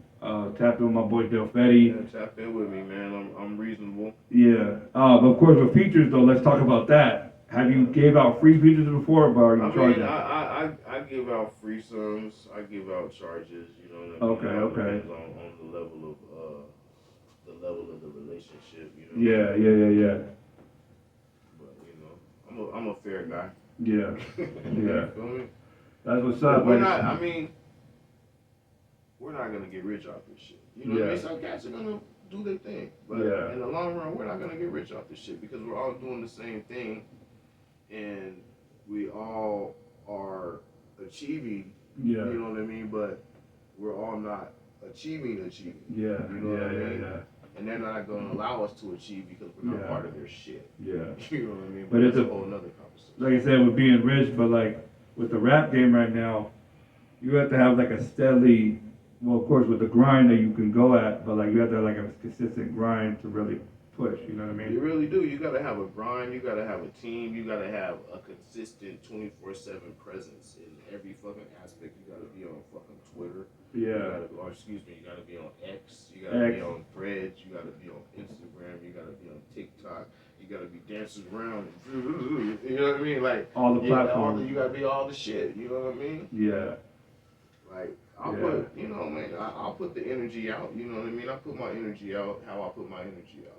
tap in with my boy DELL FEDDI. Yeah, tap in with me, man. I'm reasonable. Yeah. But of course with features though, let's talk about that. Have you gave out free features before, but are you charging? I give out free sums. I give out charges. You know what I mean? Okay. Depends on the level of the relationship. You know. Yeah. But you know, I'm a fair guy. Yeah. You feel me? That's what's But up. we're man. not. I mean, we're not gonna get rich off this shit. You know what I mean? Some cats are gonna do their thing, but Yeah. in the long run, we're not gonna get rich off this shit because we're all doing the same thing, and we all are achieving. Yeah. You know what I mean? But we're all not achieving. Yeah. You know what I mean? Yeah. And they're not gonna allow us to achieve because we're not Yeah. part of their shit. Yeah. You know what I mean? But that's it's a a- whole nother conversation. Like I said, with being rich, but like with the rap game right now, you have to have like a steadily, well, of course, with the grind that you can go at, but like you have to have like a consistent grind to really push. You know what I You mean? really do. You gotta have a grind. You gotta have a team. You gotta have a consistent 24/7 presence in every fucking aspect. You gotta be on fucking Twitter. You Yeah. gotta, or excuse me, you gotta be on X. You gotta be X. on Threads. You gotta be on Instagram. You gotta be on TikTok. You gotta be dancing around. You know what I mean? Like All the platforms. you gotta be all the shit. You know what I mean? Yeah. Like I'll Yeah. put, you know, man, I'll put the energy out. You know what I mean? I put my energy out how I put my energy out.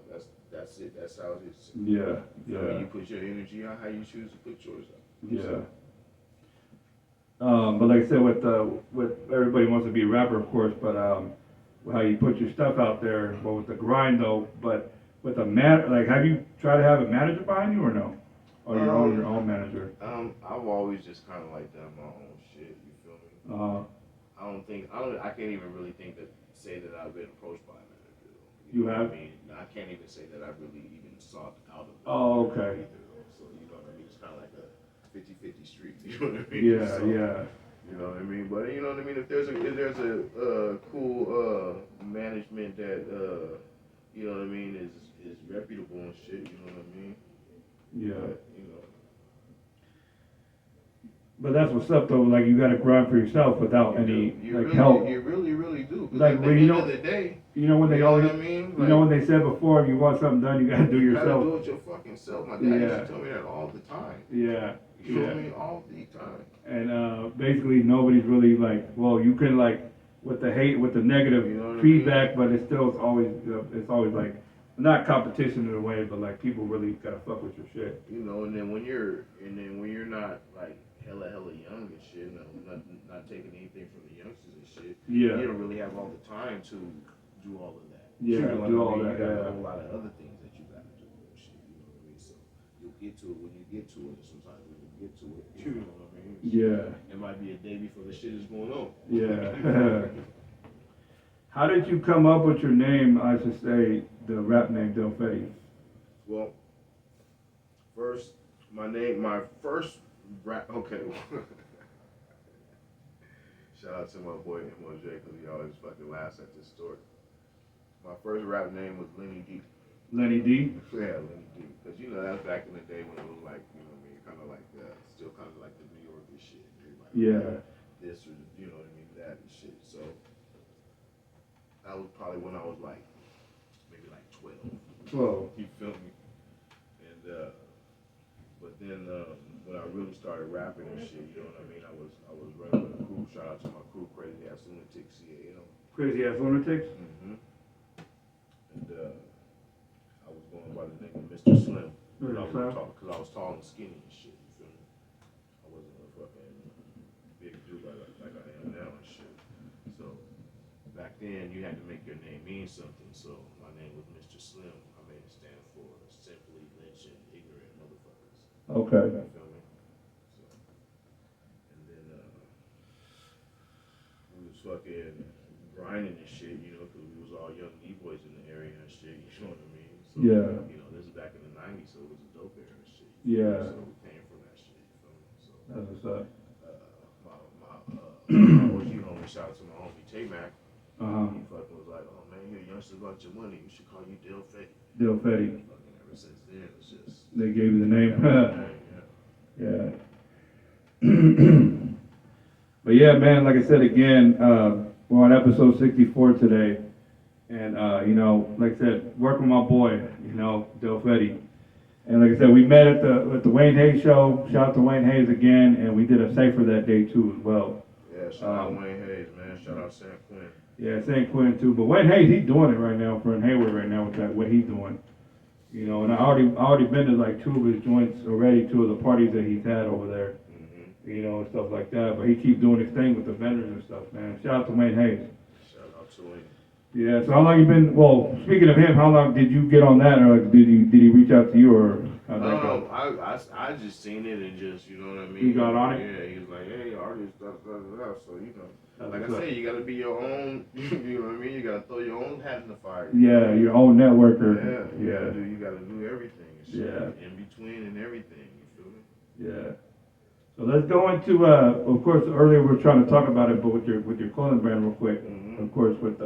That's it. That's how it is. Yeah. I mean, you put your energy out how you choose to put yours out. Yeah. But like I said, with everybody wants to be a rapper, of course, but how you put your stuff out there, but with the grind though, but with a like, have you tried to have a manager behind you or no? Or your own manager? I've always just kind of like done my own shit. You feel me? I can't even really say that I've been approached by a manager. You know have? What I mean, I can't even say that I really even sought out of it. Oh, okay. So you know what I mean? It's kind of like a 50-50 street. You know what I mean? Yeah, So, yeah. You know what I mean? But you know what I mean? If there's a cool management that you know what I mean is reputable and shit. You know what I mean? Yeah. But, you know. But that's what's up though. Like you got to grind for yourself without any help. You really do. Like at the when end of the day, you know when they you know always, what I mean? you know when they said before, if you want something done, you got to do you yourself. gotta do it your fucking self. My dad used to tell me that all the time. Yeah. You feel me? All the time. And basically nobody's really like, well, you can like with the hate, with the negative feedback, but it's always like not competition in a way, but like people really gotta fuck with your shit. You know, and then when you're not like hella young and shit, not taking anything from the youngsters and shit. Yeah. You don't really have all the time to do all of that. Yeah, you know do what I all mean? that. You got Yeah. a whole lot of other things that you gotta do and shit. You know what I mean? So you'll get to it when you get to it. And sometimes when you get to it, you know what I mean? Yeah. It might be a day before the shit is going on. Yeah. How did you come up with your name? I should say the rap name DELL FEDDI. Well, my first rap. Okay. Shout out to my boy MOJ because he always fucking laughs at this story. My first rap name was Lenny D. Lenny D? Yeah, Lenny D. Because you know that's back in the day when it was like, you know what I mean, kind of like still kind of like the New Yorker shit. Like, Yeah. This or you know what I mean, that and shit. So that was probably when I was like maybe like 12. 12. You feel me? And but then when I really started rapping and shit, you know what I mean? I was running with a crew. Shout out to my crew, Crazy Ass Lunatics, CAL. Crazy Ass Lunatics? Mm-hmm. And I was going by the name of Mr. Slim. Because I was tall and skinny and shit, you feel me? I wasn't a fucking big dude like I am now and shit. So back then you had to make your name mean something. So my name was Mr. Slim. I made it stand for simply lynching ignorant motherfuckers. Okay. You feel me? So, and then we was fucking grinding and shit, you know, because we was all young D-boys in the area and shit, you know what I mean? So, Yeah. you know, this is back in the 90s, so it was a dope era and shit. Yeah. So we came from that shit, you feel me? So, That's what's up. my OG homie, shout out to my homie T-Mac. He fucking was like, oh man, you're a youngster about your money, we should call you DELL FEDDI. DELL FEDDI. Fucking ever since then, it's just. They gave you the name. Yeah. But yeah, man, like I said again, we're on episode 64 today. And, you know, like I said, working with my boy, you know, DELL FEDDI. And like I said, we met at the Wayne Hayes show. Shout out to Wayne Hayes again. And we did a cypher that day too as well. Yeah, shout out Wayne Hayes, man. Shout out San Quinn. Yeah, San Quinn too. But Wayne Hayes, he's doing it right now for in Hayward right now with that, what he's doing. You know, and I already been to like 2 of his joints already, 2 of the parties that he's had over there. Mm-hmm. You know, and stuff like that. But he keeps doing his thing with the vendors and stuff, man. Shout out to Wayne Hayes. Shout out to him. Yeah, so how long you been, well, speaking of him, how long did you get on that, or did he reach out to you, or how'd that go? I just seen it and just, you know what I mean? You got on it? Yeah, he was like, hey, artist, so, you know. That's Like I what's say, up. you gotta be your own, you know what I mean? You gotta throw your own hat in the fire. Yeah, your own networker. Yeah. You gotta do everything and shit. Yeah. In between and everything, you feel me? Yeah. So let's go into, of course, earlier we were trying to talk about it, but with your clothing brand real quick. Mm-hmm. Of course, with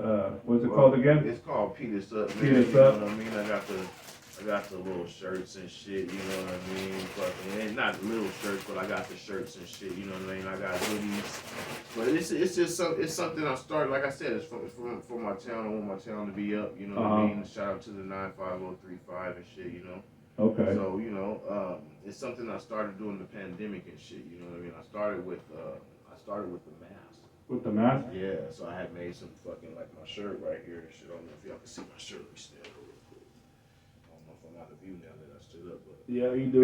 what's it called again? It's called Pete Us Up, man. Pete Us You know Up. what I mean? I got the little shirts and shit, you know what I mean? Fucking, and not little shirts, but I got the shirts and shit, you know what I mean? I got hoodies. But it's just something I started, like I said, it's for my town. I want my town to be up, you know what I mean? Shout out to the 95035 and shit, you know? Okay. So, you know, it's something I started doing the pandemic and shit, you know what I mean? I started with the mask. With the mask? Yeah, so I had made some fucking, like my shirt right here and shit. I don't know if y'all can see my shirt. Let me stand up real quick. I don't know if I'm out of view now that I stood up, but. Yeah, you do.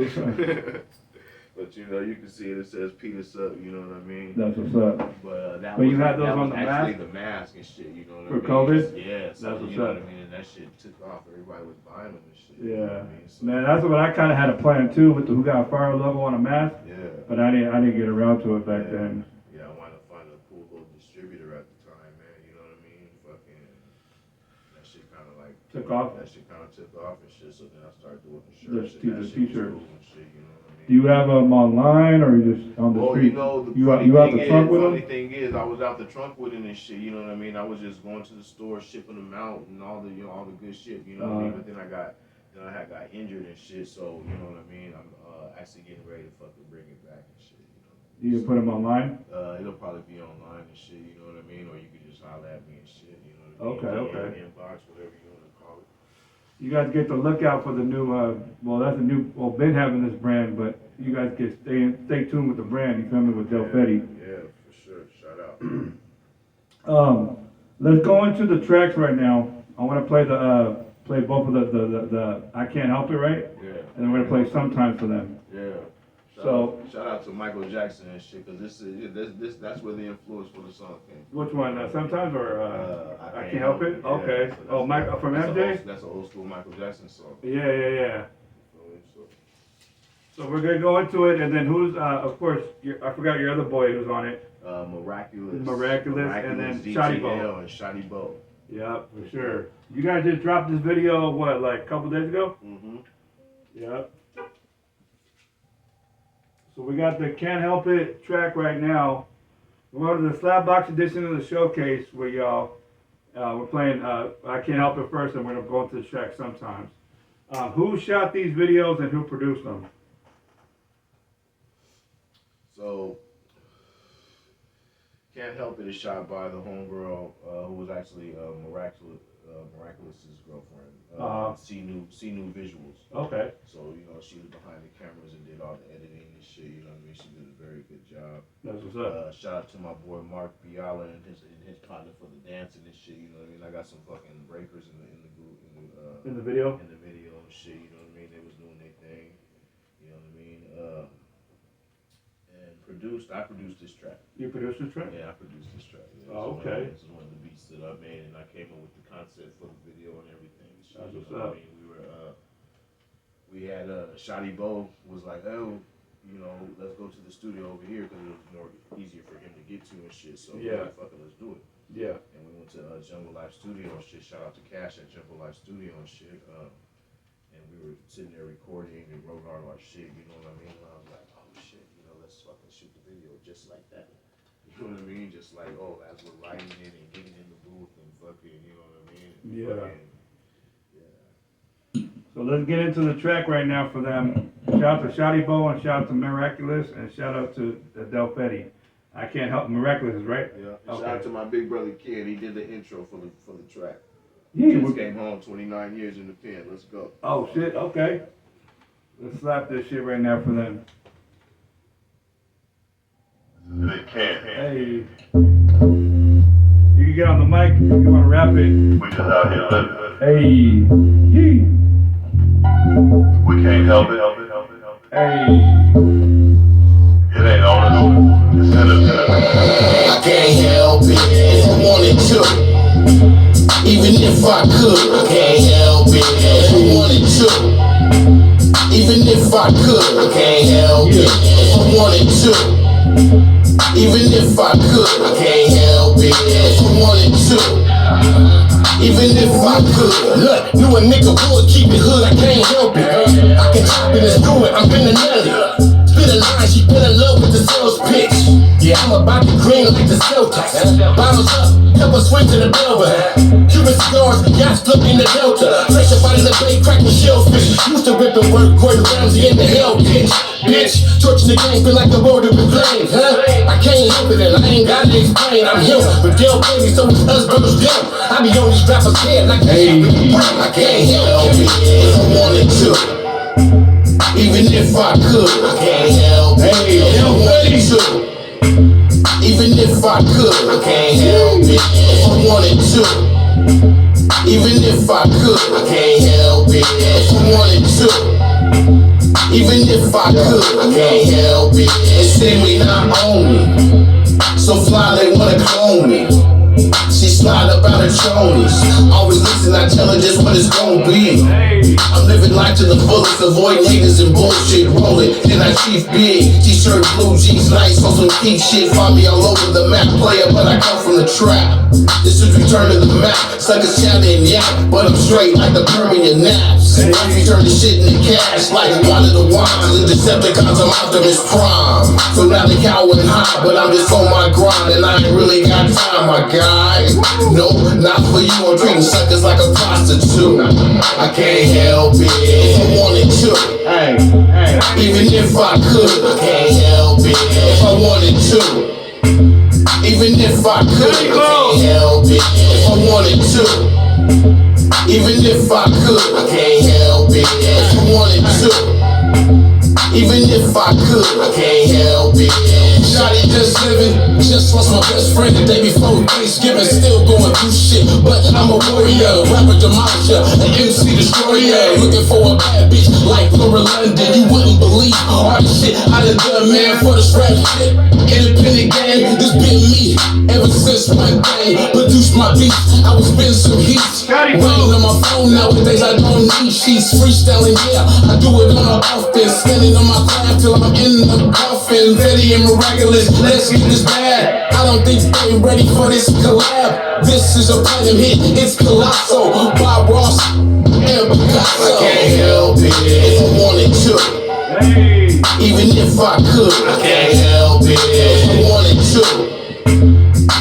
But you know, you can see it says Peter Sup, you know what I mean? That's what's up. But that But was, you had those that on was the actually mask? the mask and shit, you know what For I mean? COVID? Yeah, so That's what's you know up. what I mean? And that shit took off. Everybody was buying them and shit. Yeah. You know what I mean? So, Man, that's what I kind of had a plan too with the Who Got Fired logo on a mask. yeah. But I didn't get around to it back Yeah. then. Yeah, I wanted to find a cool little distributor at the time, man. You know what I mean? Fucking, that shit kind of like Took off? That shit kind of took off and shit. So then I started doing the The shirts. and that shit was t-shirts. cool and shit, you know what I mean? Do you have them online or you just on the Well, street? you know, the you out funny the thing trunk is, with funny them? thing is, I was out the trunk with it and shit. You know what I mean? I was just going to the store, shipping them out, and all the, you know, all the good shit. You know what I mean? But then I got injured and shit. So you know what I mean? I'm actually getting ready to fucking bring it back and shit. You know. You can put them online? It'll probably be online and shit. You know what I mean? Or you can just holler at me and shit. You know what I mean? Okay. Inbox, whatever you want to call it. You guys get to look out for the new, been having this brand, but you guys stay tuned with the brand, you feel me, with DELL FEDDI. Yeah, for sure. Shout out. Let's go into the tracks right now. I want to play both of the I Can't Help It, right? Yeah. And then we're gonna play Sometimes for them. Yeah. Shout out to Michael Jackson and shit, cause that's where the influence for the song came. Which one? Sometimes or I Can't Help It? Yeah, Okay. so Mike from MJ? That's an old school Michael Jackson song. Yeah. So we're gonna go into it, and then who's of course I forgot your other boy who's on it. Miraculous, and then DTL Shotty and Shotty Bo. Yeah, for sure. You guys just dropped this video like a couple days ago? Mm-hmm. Yep. So we got the Can't Help It track right now. We're going to the Slapbox edition of the showcase where y'all, we're playing I Can't Help It first, and we're going to go into the track Sometimes. Who shot these videos and who produced them? So, Can't Help It is shot by the homegirl who was actually Miraculous's girlfriend. See new visuals. Okay. So, you know, she was behind the cameras and did all the editing and shit, you know what I mean? She did a very good job. That's what's up. Shout out to my boy Mark Biala and his partner for the dancing and shit, you know what I mean? I got some fucking breakers in In the video? In the video and shit, you know what I mean? They was doing their thing, you know what I mean? I produced this track. You produced this track? Yeah, I produced this track. Yeah. Oh, okay. This is one of the beats that I made, and I came up with the concept for the video and everything. So, That's what's I up. mean, we had Shotty Bo was like, oh, you know, let's go to the studio over here because it was more easier for him to get to and shit. So Yeah. like, fuck it, let's do it. Yeah. And we went to Jungle Life Studio and shit. Shout out to Cash at Jungle Life Studio and shit. And we were sitting there recording and wrote all our shit. You know what I mean? And I was like, oh shit, you know, let's fucking shoot the video just like that. You know what I mean? Just like, oh, as we're writing it and getting in the booth and fucking, you know what I mean? And Yeah. fucking, So let's get into the track right now for them. Shout out to Shotty Bo and shout out to Miraculous and shout out to DELL FEDDI. I Can't Help Miraculous, right? yeah. Okay. Shout out to my big brother Kid. He did the intro for the track. Yeah. Just came home 29 years in the pen. Let's go. Oh shit, okay. Let's slap this shit right now for them. They can't. Hey. You can get on the mic if you want to rap it. We just out here living. Hey. Yee. We can't help it. Hey. It ain't on us. It's in us. I can't help it if I wanted to. Even if I could, I can't help it if I wanted to. Even if I could, I can't help it if I wanted to. Even if I could, I can't help it if I wanted to. Even if I could. Look, knew a nigga would keep it hood, I can't help it. I can chop it and screw it, I'm finna nail it. Spit a line, she fell in love with the sales pitch. Yeah, I'm about to green like the Celtics. Bottles up, help us swing to the velvet. Cuban cigars, yachts stuck in the Delta. Fresh up out of the bay, cracking shellfish. Used to rip and work Gordon Ramsay in the hell pitch. Bitch, torching the game, feel like the world with flames, huh? I can't help it and I ain't gotta explain. I'm him, but DELL baby, so it's us brothers them. I be on these rappers' head like I can't help it if I wanted to. Even if I could, I can't help it if I wanted to. Even if I could, I can't help it if I wanted to. Even if I could, I can't help it if I wanted to. Even if I could, I can't help it. They say we not on me. So fly, they wanna clone me. She slide up out her chonies. Always listen, I tell her just what it's gon' be. I'm living life to the fullest, avoid niggas and bullshit. Rolling, then I chief big. T-shirt, blue jeans, nice on some geek shit. Find me all over the map, player, but I come from the trap. This is return to the map. Suckers shouting, yeah, but I'm straight like the Permian naps. We turn the shit into cash like one of the wines. And Decepticons, I'm Optimus Prime. So now they cowering high, but I'm just on my grind. And I ain't really got time, my guy. No, not for you. I'm treating suckers like a prostitute. I can't help it if I wanted to. Even if I could, I can't help it if I wanted to. Even if I could, I can't help it if I wanted to. Even if I could, I can't help it if I wanted to. Even if I could, I can't help it. Shawty just living, just lost my best friend the day before Thanksgiving. Still going through shit, but I'm a warrior. Rapper demolisher, an MC destroyer. Looking for a bad bitch like Laura London. You wouldn't believe all the shit I done done, man, for this rap shit. Independent gang, this been me. Ever since one day, produced my beats, I was spin some heat. Waiting on my phone nowadays, I don't need sheets. Freestyling, yeah, I do it on the office. Standing on my craft till I'm in the coffin. FEDDI and miraculous, let's get this bad. I don't think they ready for this collab. This is a platinum hit, it's colossal. Bob Ross and Picasso. I can't help it if I wanted to. Even if I could, I can't help it if I wanted to.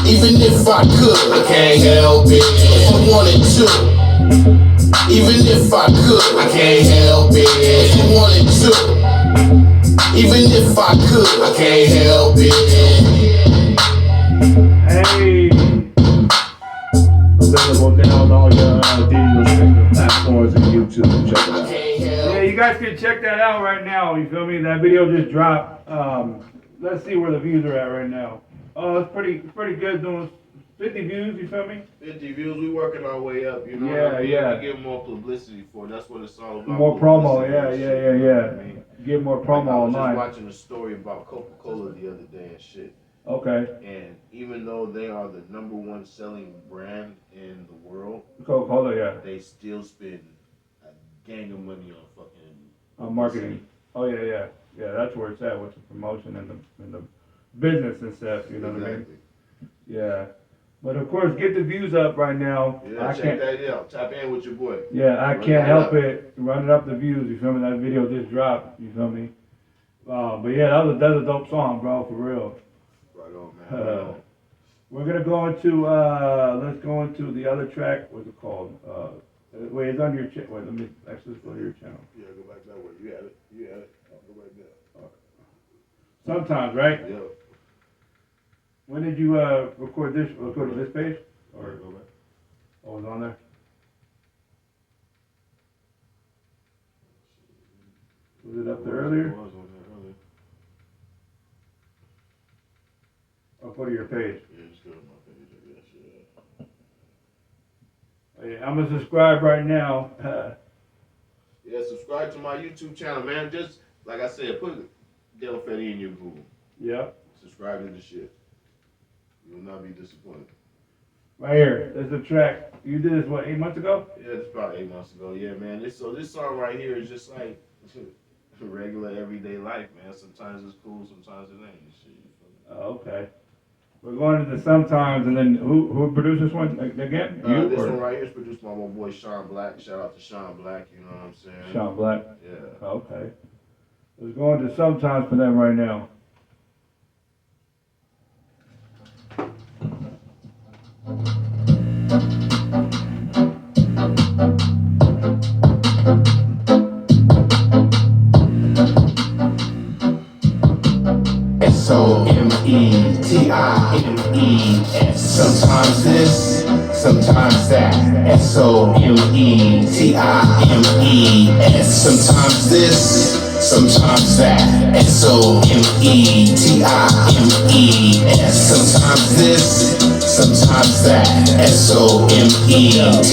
Even if I could, I can't help it if I wanted to. Even if I could, I can't help it if I wanted to. Even if I could, I can't help it. Hey. Available down on all your digital streaming platforms and YouTube. Check it out. Yeah, you guys can check that out right now. You feel me? That video just dropped. Let's see where the views are at right now. Oh, it's pretty good, doing 50 views, you feel me? 50 views, we working our way up, you know Yeah, what I mean? yeah. We get more publicity for it. That's what it's all about. More promo, publicity yeah. and shit, you know what I mean? Get more promo I was online. just watching a story about Coca-Cola the other day and shit. Okay. And even though they are the #1 selling brand in the world, Coca-Cola, yeah. they still spend a gang of money on fucking On marketing. Oh yeah. Yeah, that's where it's at with the promotion and the business and stuff, you know what I mean? Yeah. But of course, get the views up right now. Yeah, check that out. Tap in with your boy. Yeah, I Run can't that help up. it. Running up the views, you feel me? That video just dropped, you feel me? But yeah, that's a dope song, bro, for real. Right on, man. Right on. We're gonna go into let's go into the other track. What's it called? Wait, it's on your channel. Wait, let's go to your channel. Yeah, go back that way. You had it. Go back there. Sometimes, right? Yeah. When did you record this? Record to this page? Or Go back. oh, it was on there? Was it up there earlier? It was on there earlier. Or go to your page? Yeah, just go to my page, I guess, yeah. Oh, yeah, I'm gonna subscribe right now. Yeah, subscribe to my YouTube channel, man. Just, like I said, put DELL FEDDI in your Google. Yeah. Subscribe to the shit. You will not be disappointed. Right here. There's a track. You did this, what, 8 months ago? Yeah, it's probably 8 months ago. Yeah, man. This song right here is just like regular everyday life, man. Sometimes it's cool, sometimes it ain't. Shit, you feel me? Oh, okay. We're going to the sometimes, and then who produced this one again? You This or one right here is produced by my boy Sean Black. Shout out to Sean Black, you know what I'm saying? Sean Black? Yeah. Oh, okay. Let's go into sometimes for them right now. SOMETIMES. Sometimes this, sometimes that. SOMETIMES. Sometimes this, sometimes that. SOMETIMES. Sometimes this, sometimes that. SOMETIMES.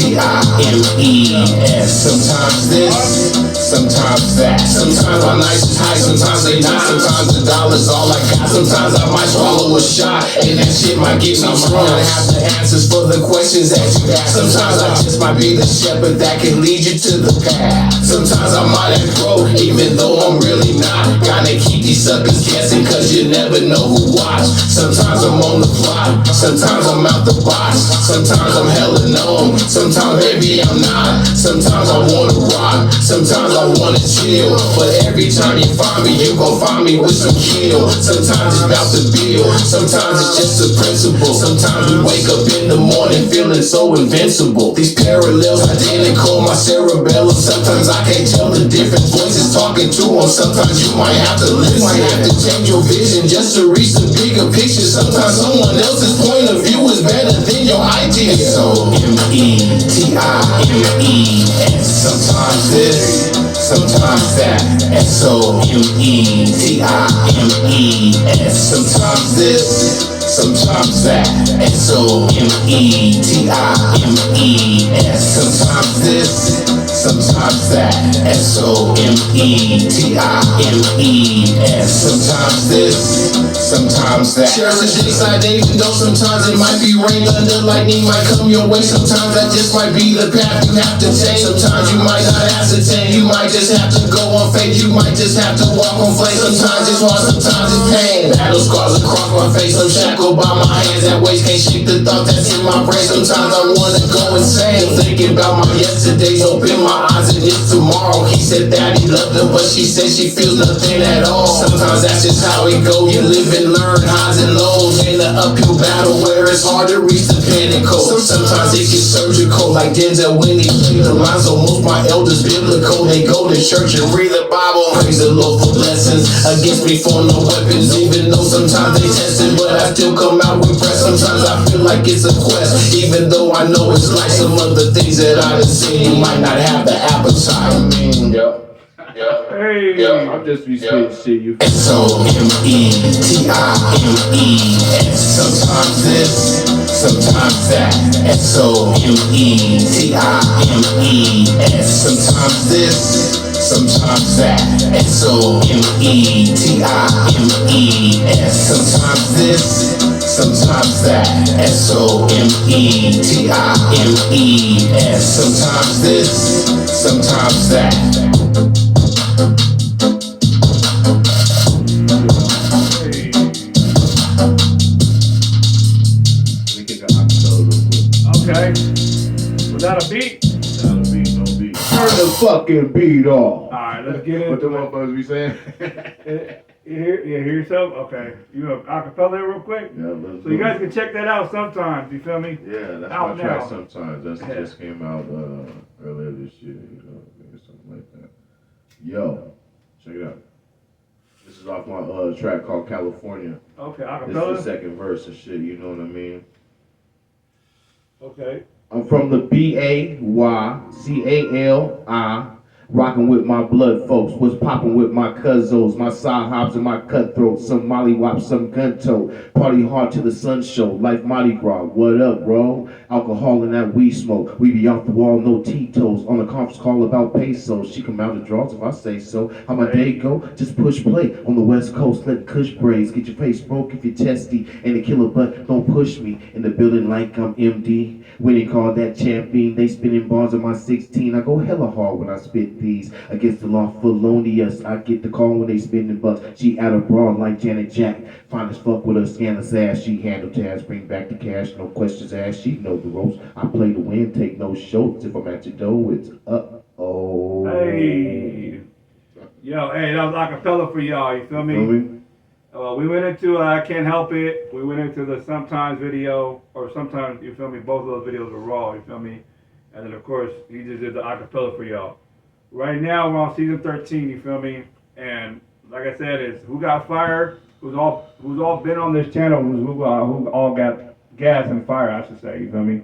Sometimes this, sometimes that. Sometimes my nights is high, sometimes they not. Sometimes the dollar's all I got. Sometimes I might swallow a shot, and that shit might get me drunk. I have the answers for the questions that you ask. Sometimes I just might be the shepherd that can lead you to the path. Sometimes I might act broke, even though I'm really not. Gotta keep these suckers guessing, cause you never know who watch. Sometimes I'm on the block, sometimes I'm out the box. Sometimes I'm hella known, sometimes maybe I'm not. Sometimes I wanna rock, sometimes I wanna chill. But every time you find me, you gon' find me with some kill. Sometimes it's about the bill, sometimes it's just a principle. Sometimes we wake up in the morning feeling so invincible. These parallels identical, my cerebellum. Sometimes I can't tell the different voices talking to them. Sometimes you might have to listen, might have to change your vision just to reach the bigger picture. Sometimes someone else's point of view is better than your idea. SOMETIMES. Sometimes this, sometimes that. SOMETIMES. Sometimes this, sometimes that. SOMETIMES. Sometimes this, sometimes that. SOMETIMES. Sometimes this, sometimes that. Cherish the dayside day, even though sometimes it might be rain. Thunder, lightning might come your way. Sometimes that just might be the path you have to take. Sometimes you might not ascertain. You might just have to go on faith. You might just have to walk on flame. Sometimes it's hard, sometimes it's pain. Battle scars across my face. I'm shackled by my hands that waist. Can't shake the thought that's in my brain. Sometimes I wanna go insane. Thinking about my yesterdays, open my eyes and it's tomorrow. He said that he loved her, but she said she feels nothing at all. Sometimes that's just how it go. You live and learn highs and lows in the uphill battle where it's hard to reach the pinnacle. Sometimes it gets surgical, like Denzel when he played the lines. So most my elders biblical, they go to church and read the Bible. Praise the Lord for blessings. Against me for no weapons, even though sometimes they tested, but I still come out with breath. Sometimes I feel like it's a quest, even though I know it's like some other things that I done seen. You might not have the appetite. Hey. I'm just be spitting shit, you feel SOMETIMES. Sometimes this, sometimes that. SOMETIMES. Sometimes this, sometimes that. SOMETIMES. Sometimes this, sometimes that. SOMETIMES. Sometimes this, sometimes that. Okay. Without a beat? Without a beat, no beat. Turn the fucking beat off. Alright, let's get What the into it. motherfuckers be saying? You hear yourself? Okay. You have acapella real quick? Yeah, let's So do you guys it. can check that out sometimes, you feel me? Yeah, that's Out my track now. sometimes. That Yeah. just came out earlier this year, or something like that. Yo, check it out. This is off my track called California. Okay, This is acapella? the second verse and shit, you know what I mean? Okay. I'm from the BAYCALI, rocking with my blood folks. Was popping with my cuzzos, my side hops and my cutthroats. Some mollywop, some gun tote. Party hard till the sun show, like Mardi Gras. What up, bro? Alcohol and that weed smoke. We be off the wall, no Tito's. On a conference call about pesos. She come out the draws if I say so. How my day go? Just push play on the West Coast. Let Kush braids get your face broke if you're testy. And a killer, but don't push me in the building like I'm MD. Winning called that champion. They spinning bars on my 16. I go hella hard when I spit these. Against the law felonious. I get the call when they spending bucks. She out of brawl like Janet Jack. Fine as fuck with her scandalous ass. She handle tasks, bring back the cash. No questions asked. She know the ropes. I play to win, take no shows. If I'm at your door, it's uh-oh. Hey. Yo, hey, that was acapella for y'all, you feel me? Feel me? We went into I Can't Help It. We went into the Sometimes video, or sometimes, you feel me, both of those videos were raw, you feel me? And then, of course, he just did the acapella for y'all. Right now, we're on season 13, you feel me? And like I said, it's Who Got Fire, who's all been on this channel, who all got gas and fire, I should say, you feel me?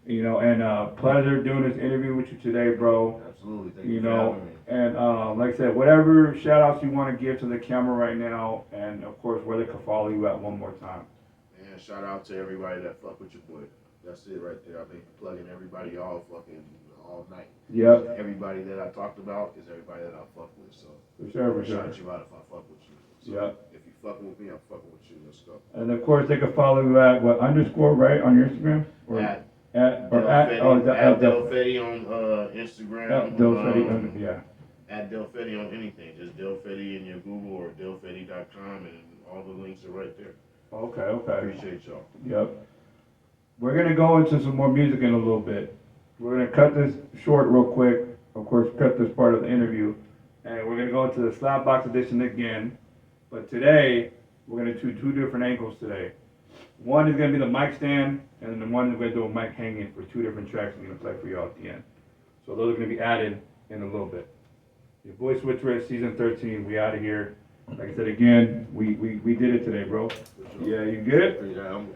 You know, and pleasure doing this interview with you today, bro. Absolutely. Thank You you for know, having me. and like I said, whatever shout outs you want to give to the camera right now, and of course where they can follow you at one more time. Man, man. Shout out to everybody that fuck with your boy. That's it right there. I've been plugging everybody all fucking all night. Yep. Everybody that I talked about is everybody that I fuck with. So For sure. shout you out if I fuck with you. So Yep. if you fucking with me, I'm fucking with you. Let's go. And of course, they can follow you at what underscore, right, on your Instagram? Or At Del FEDDI on Instagram. Del Fetty, yeah. At Del FEDDI on anything. Just Del FEDDI in your Google or DELLFEDDI.com, and all the links are right there. Okay. Appreciate y'all. Yep. We're gonna go into some more music in a little bit. We're gonna cut this short real quick. Of course, cut this part of the interview, and we're gonna go into the Slapbox edition again. But today, we're gonna do two different angles today. One is gonna be the mic stand, and then one is gonna do a mic hanging for two different tracks I'm gonna play for y'all at the end. So those are gonna be added in a little bit. Your boy Switch Rich, season 13. We out of here. Like I said again, we did it today, bro. Yeah, you good? Yeah, I'm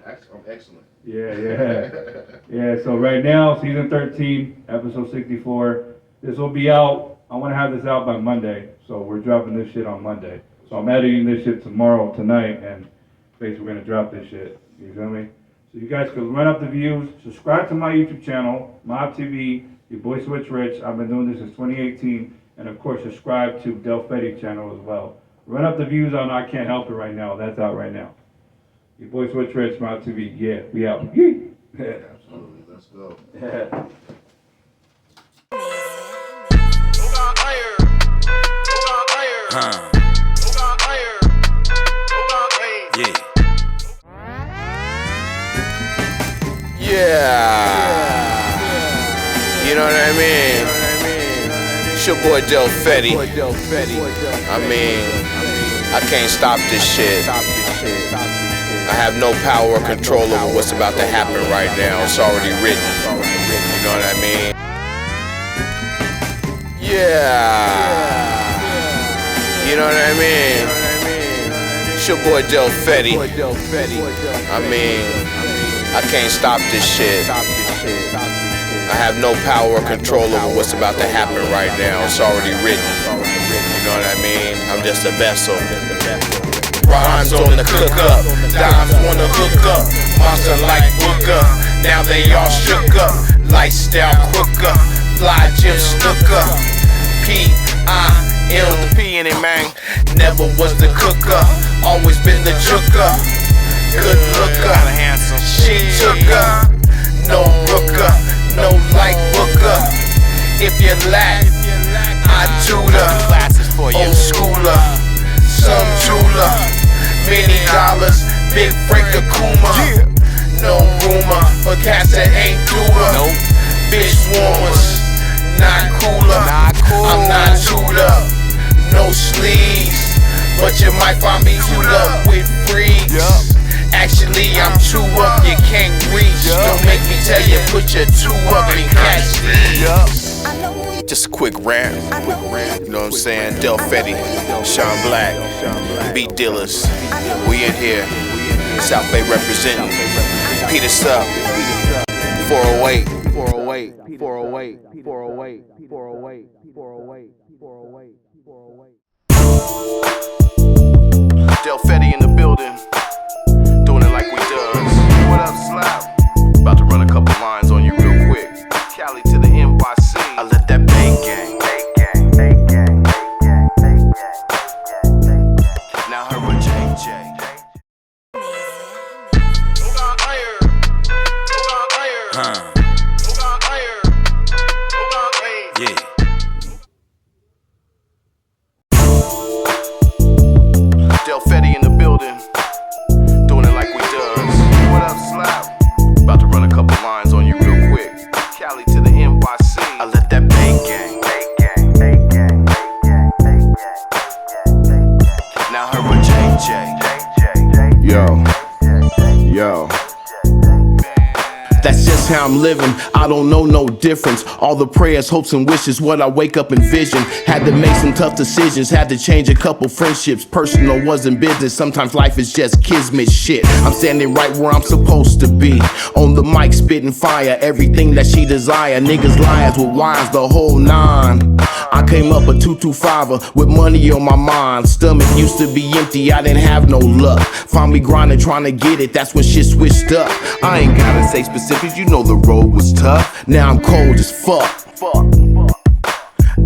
excellent. Yeah. So right now, season 13, episode 64. This will be out. I want to have this out by Monday, so we're dropping this shit on Monday. So I'm editing this shit tonight, and basically we're gonna drop this shit. You feel me? So you guys can run up the views. Subscribe to my YouTube channel, Mob TV. Your boy Switch Rich. I've been doing this since 2018, and of course subscribe to Del FEDDI channel as well. Run up the views on I Can't Help It right now. That's out right now. Your boy Switch Rich, Mob TV. Yeah, we out. Absolutely. Let's go. You know what I mean? It's your boy Del FEDDI. I mean, I can't stop this shit. I have no power or control over what's about to happen right now. It's already written. You know what I mean? You know what I mean? It's your boy Del FEDDI. I mean, I can't stop this shit. I have no power or control over what's about to happen right now. It's already written. You know what I mean? I'm just a vessel. Rhymes on the cook up, dimes wanna hook up. Monster like Booker, now they all shook up. Lifestyle crooker, fly Jim Snooker. P.I.L. the P in it, man. Never was the cooker, always been the jooker. Good looker, she took her. No rooker, no like Booker. If you lack, I tutor. Old schooler, some jeweler. Many dollars, big Frank Akuma. No rumor, but cats that ain't doer. Bitch warmers, not cooler. I'm not chewed up, no sleeves, but you might find me chewed up with freaks. Actually, I'm two up, you can't reach. Don't make me tell you, put your two up and catch these. Just a quick rant, you know what I'm saying? Del FEDDI, Sean Black, Beat Dealers, we in here, South Bay representing. Peter Sup, 408, 408, 408, 408, 408, 408, 408, 408. Del FEDDI in the building, doing it like we does. What up, Slap? About to run a couple lines on you real quick. Cali to the NYC. I let that bang gang. Now her with JJ. Del FEDDI in the building, doing it like we does. What up, Slap? About to run a couple lines on you real quick. Cali to the NYC. I let that bang gang. Now her with JJ. Yo. That's just how I'm living. I don't know no difference. All the prayers, hopes, and wishes, what I wake up and vision. Had to make some tough decisions, had to change a couple friendships. Personal wasn't business, sometimes life is just kismet shit. I'm standing right where I'm supposed to be. On the mic, spitting fire, everything that she desire. Niggas liars with wires, the whole nine. I came up a 225er with money on my mind. Stomach used to be empty, I didn't have no luck. Found me grinding, trying to get it, that's when shit switched up. I ain't gotta say specifics, you know the road was tough. Now I'm cold as fuck.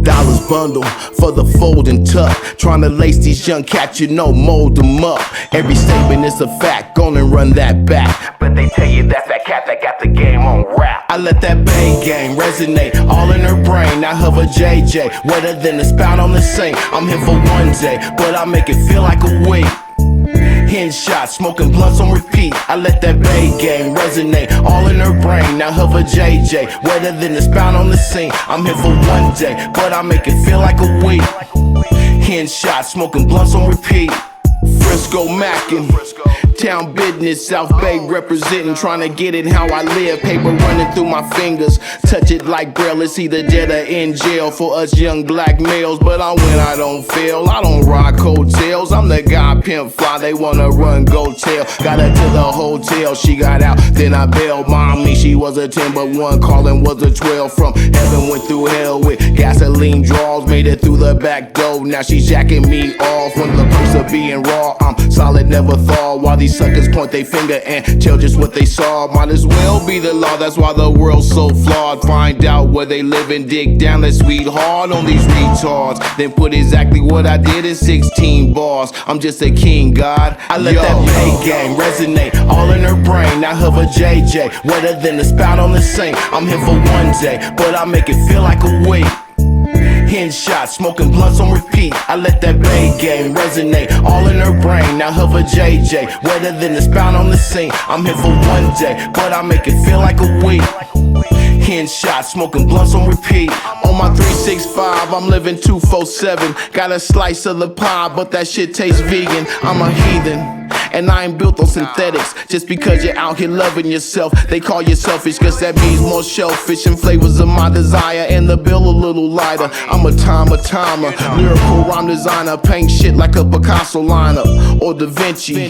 Dollars bundle for the fold and tuck. Trying to lace these young cats, you know, mold them up. Every statement is a fact, gonna run that back. But they tell you that's that cat that got the game on rap. I let that Bay game resonate all in her brain. I hover JJ, wetter than the spout on the sink. I'm here for one day, but I make it feel like a week. Headshot, smoking blunts on repeat. I let that Bay game resonate all in her brain. Now hover JJ, wetter than the spout on the scene. I'm here for one day, but I make it feel like a week. Headshot, smoking blunts on repeat. Frisco Mackin, town business, South Bay representing, trying to get it how I live. Paper running through my fingers, touch it like Braille. It's either dead or in jail for us young black males. But I win, I don't fail. I don't rock hotels. I'm the guy pimp fly. They wanna run go tell. Got her to the hotel, she got out, then I bailed. Mommy, she was a 10, but one calling was a 12. From heaven went through hell with gasoline draws. Made it through the back door. Now she's jacking me off when the perks of being raw. I'm solid, never thaw. While these suckers point their finger and tell just what they saw. Might as well be the law, that's why the world's so flawed. Find out where they live and dig down that sweet hard on these retards. Then put exactly what I did in 16 bars. I'm just a king, God. I let that Bay game resonate all in her brain. Now hover JJ, wetter than the spout on the sink. I'm here for one day, but I make it feel like a week. Headshot, smoking blunts on repeat. I let that Bay game resonate all in her brain. Now hover JJ, wetter than the spout on the scene. I'm here for one day, but I make it feel like a week. Headshot, smoking blunts on repeat. On my 365, I'm living 247. Got a slice of the pie, but that shit tastes vegan. I'm a heathen. And I ain't built on synthetics. Just because you're out here loving yourself, they call you selfish, cause that means more shellfish and flavors of my desire. And the bill a little lighter. I'm a timer, lyrical rhyme designer. Paint shit like a Picasso lineup or Da Vinci.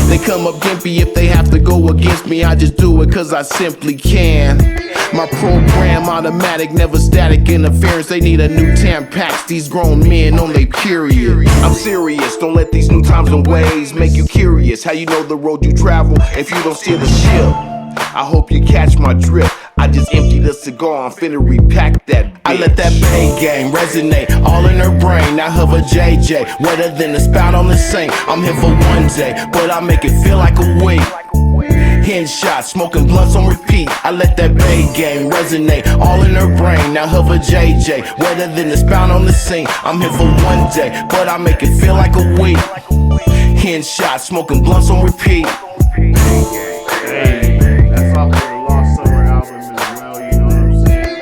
They come up gimpy if they have to go against me. I just do it cause I simply can. My program automatic, never static interference. They need a new Tampax, these grown men on they period. I'm serious, don't let these new times and ways make you curious. How you know the road you travel if you don't steer the ship? I hope you catch my drift. I just emptied a cigar, I'm finna repack that bitch. I let that Bay game resonate all in her brain. Now hover JJ, wetter than the spout on the sink. I'm here for one day, but I make it feel like a week. Headshot, smoking blunts on repeat. I let that Bay game resonate all in her brain. Now hover JJ, wetter than the spout on the sink. I'm here for one day, but I make it feel like a week. Headshot, smoking blunts on repeat. Hey, that's off of the Lost Summer album as well, you know what I'm saying?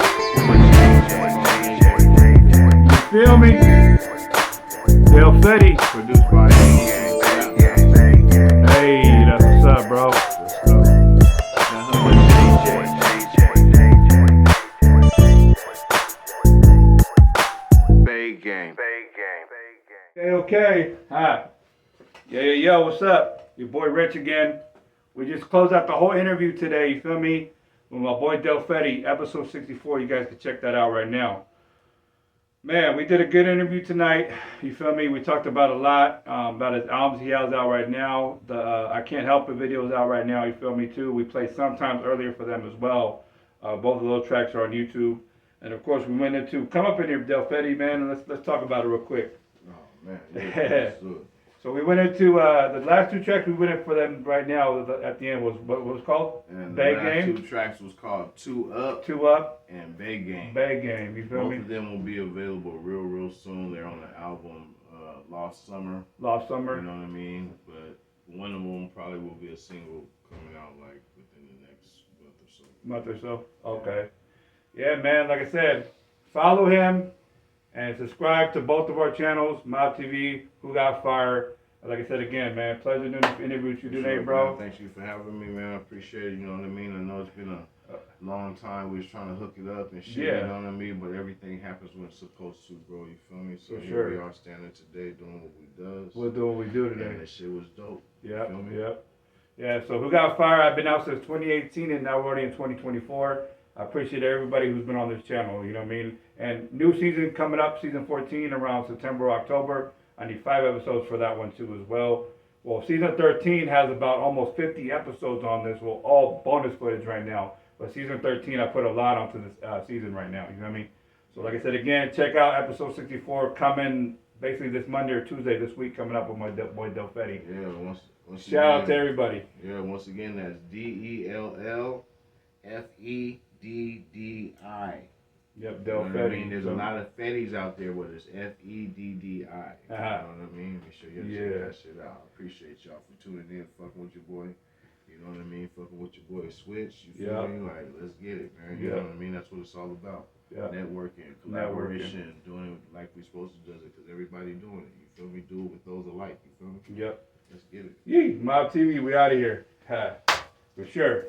You feel me? DELL FEDDI. Produced by Hey, that's what's up, bro. Bay game. Okay. Hi. Yeah, what's up? Your boy Rich again. We just closed out the whole interview today, you feel me? With my boy DELL FEDDI, episode 64. You guys can check that out right now. Man, we did a good interview tonight. You feel me? We talked about a lot, about his albums he has out right now. The I Can't Help It videos out right now, you feel me, too. We played sometimes earlier for them as well. Both of those tracks are on YouTube. And of course, we went into, come up in here, DELL FEDDI, man, and let's talk about it real quick. Oh, man. Yeah, So we went into the last two tracks we went in for them right now at the end was what was it called? And Bay the last Game. two tracks was called Two Up and Bay Game. Bay Game, you feel Both me? of them will be available real soon. They're on the album Lost Summer. Lost Summer. You know what I mean? But one of them probably will be a single coming out like within the next month or so. Okay. Yeah, man, like I said, follow him and subscribe to both of our channels, Mob TV, Who Got Fire. Like I said again, man, pleasure doing this interview with you today, Sure, bro. man. Thanks you for having me, man. I appreciate it. You know what I mean? I know it's been a long time. We was trying to hook it up and shit. Yeah. You know what I mean? But everything happens when it's supposed to, bro. You feel me? So For here sure. we are standing today doing what we does. We'll do what we do And today. that shit was dope. Yep, feel me? yep. Yeah, so Who Got Fire, I've been out since 2018 and now we're already in 2024. I appreciate everybody who's been on this channel, you know what I mean? And new season coming up, season 14, around September, October. I need 5 episodes for that one too as well. Well, season 13 has about almost 50 episodes on this, well, all bonus footage right now. But season 13, I put a lot onto this season right now, you know what I mean? So like I said again, check out episode 64 coming basically this Monday or Tuesday this week, coming up with my boy DELL FEDDI. Yeah, once Shout out again, to everybody. Yeah, once again, that's DELL Yep, You DELL know what I FEDDI. mean? There's a lot of FEDDIs out there, but it's FEDDI. You know what I mean? Make sure you check that shit out. I appreciate y'all for tuning in, fucking with your boy. You know what I mean? Fucking with your boy Switch. You feel me? Like, let's get it, man. You know what I mean? That's what it's all about. Networking, collaboration, doing it like we're supposed to do it, because everybody doing it. You feel me? Do it with those alike. You feel me? Yep. Let's get it. Yee, Mob TV, we out of here. For sure.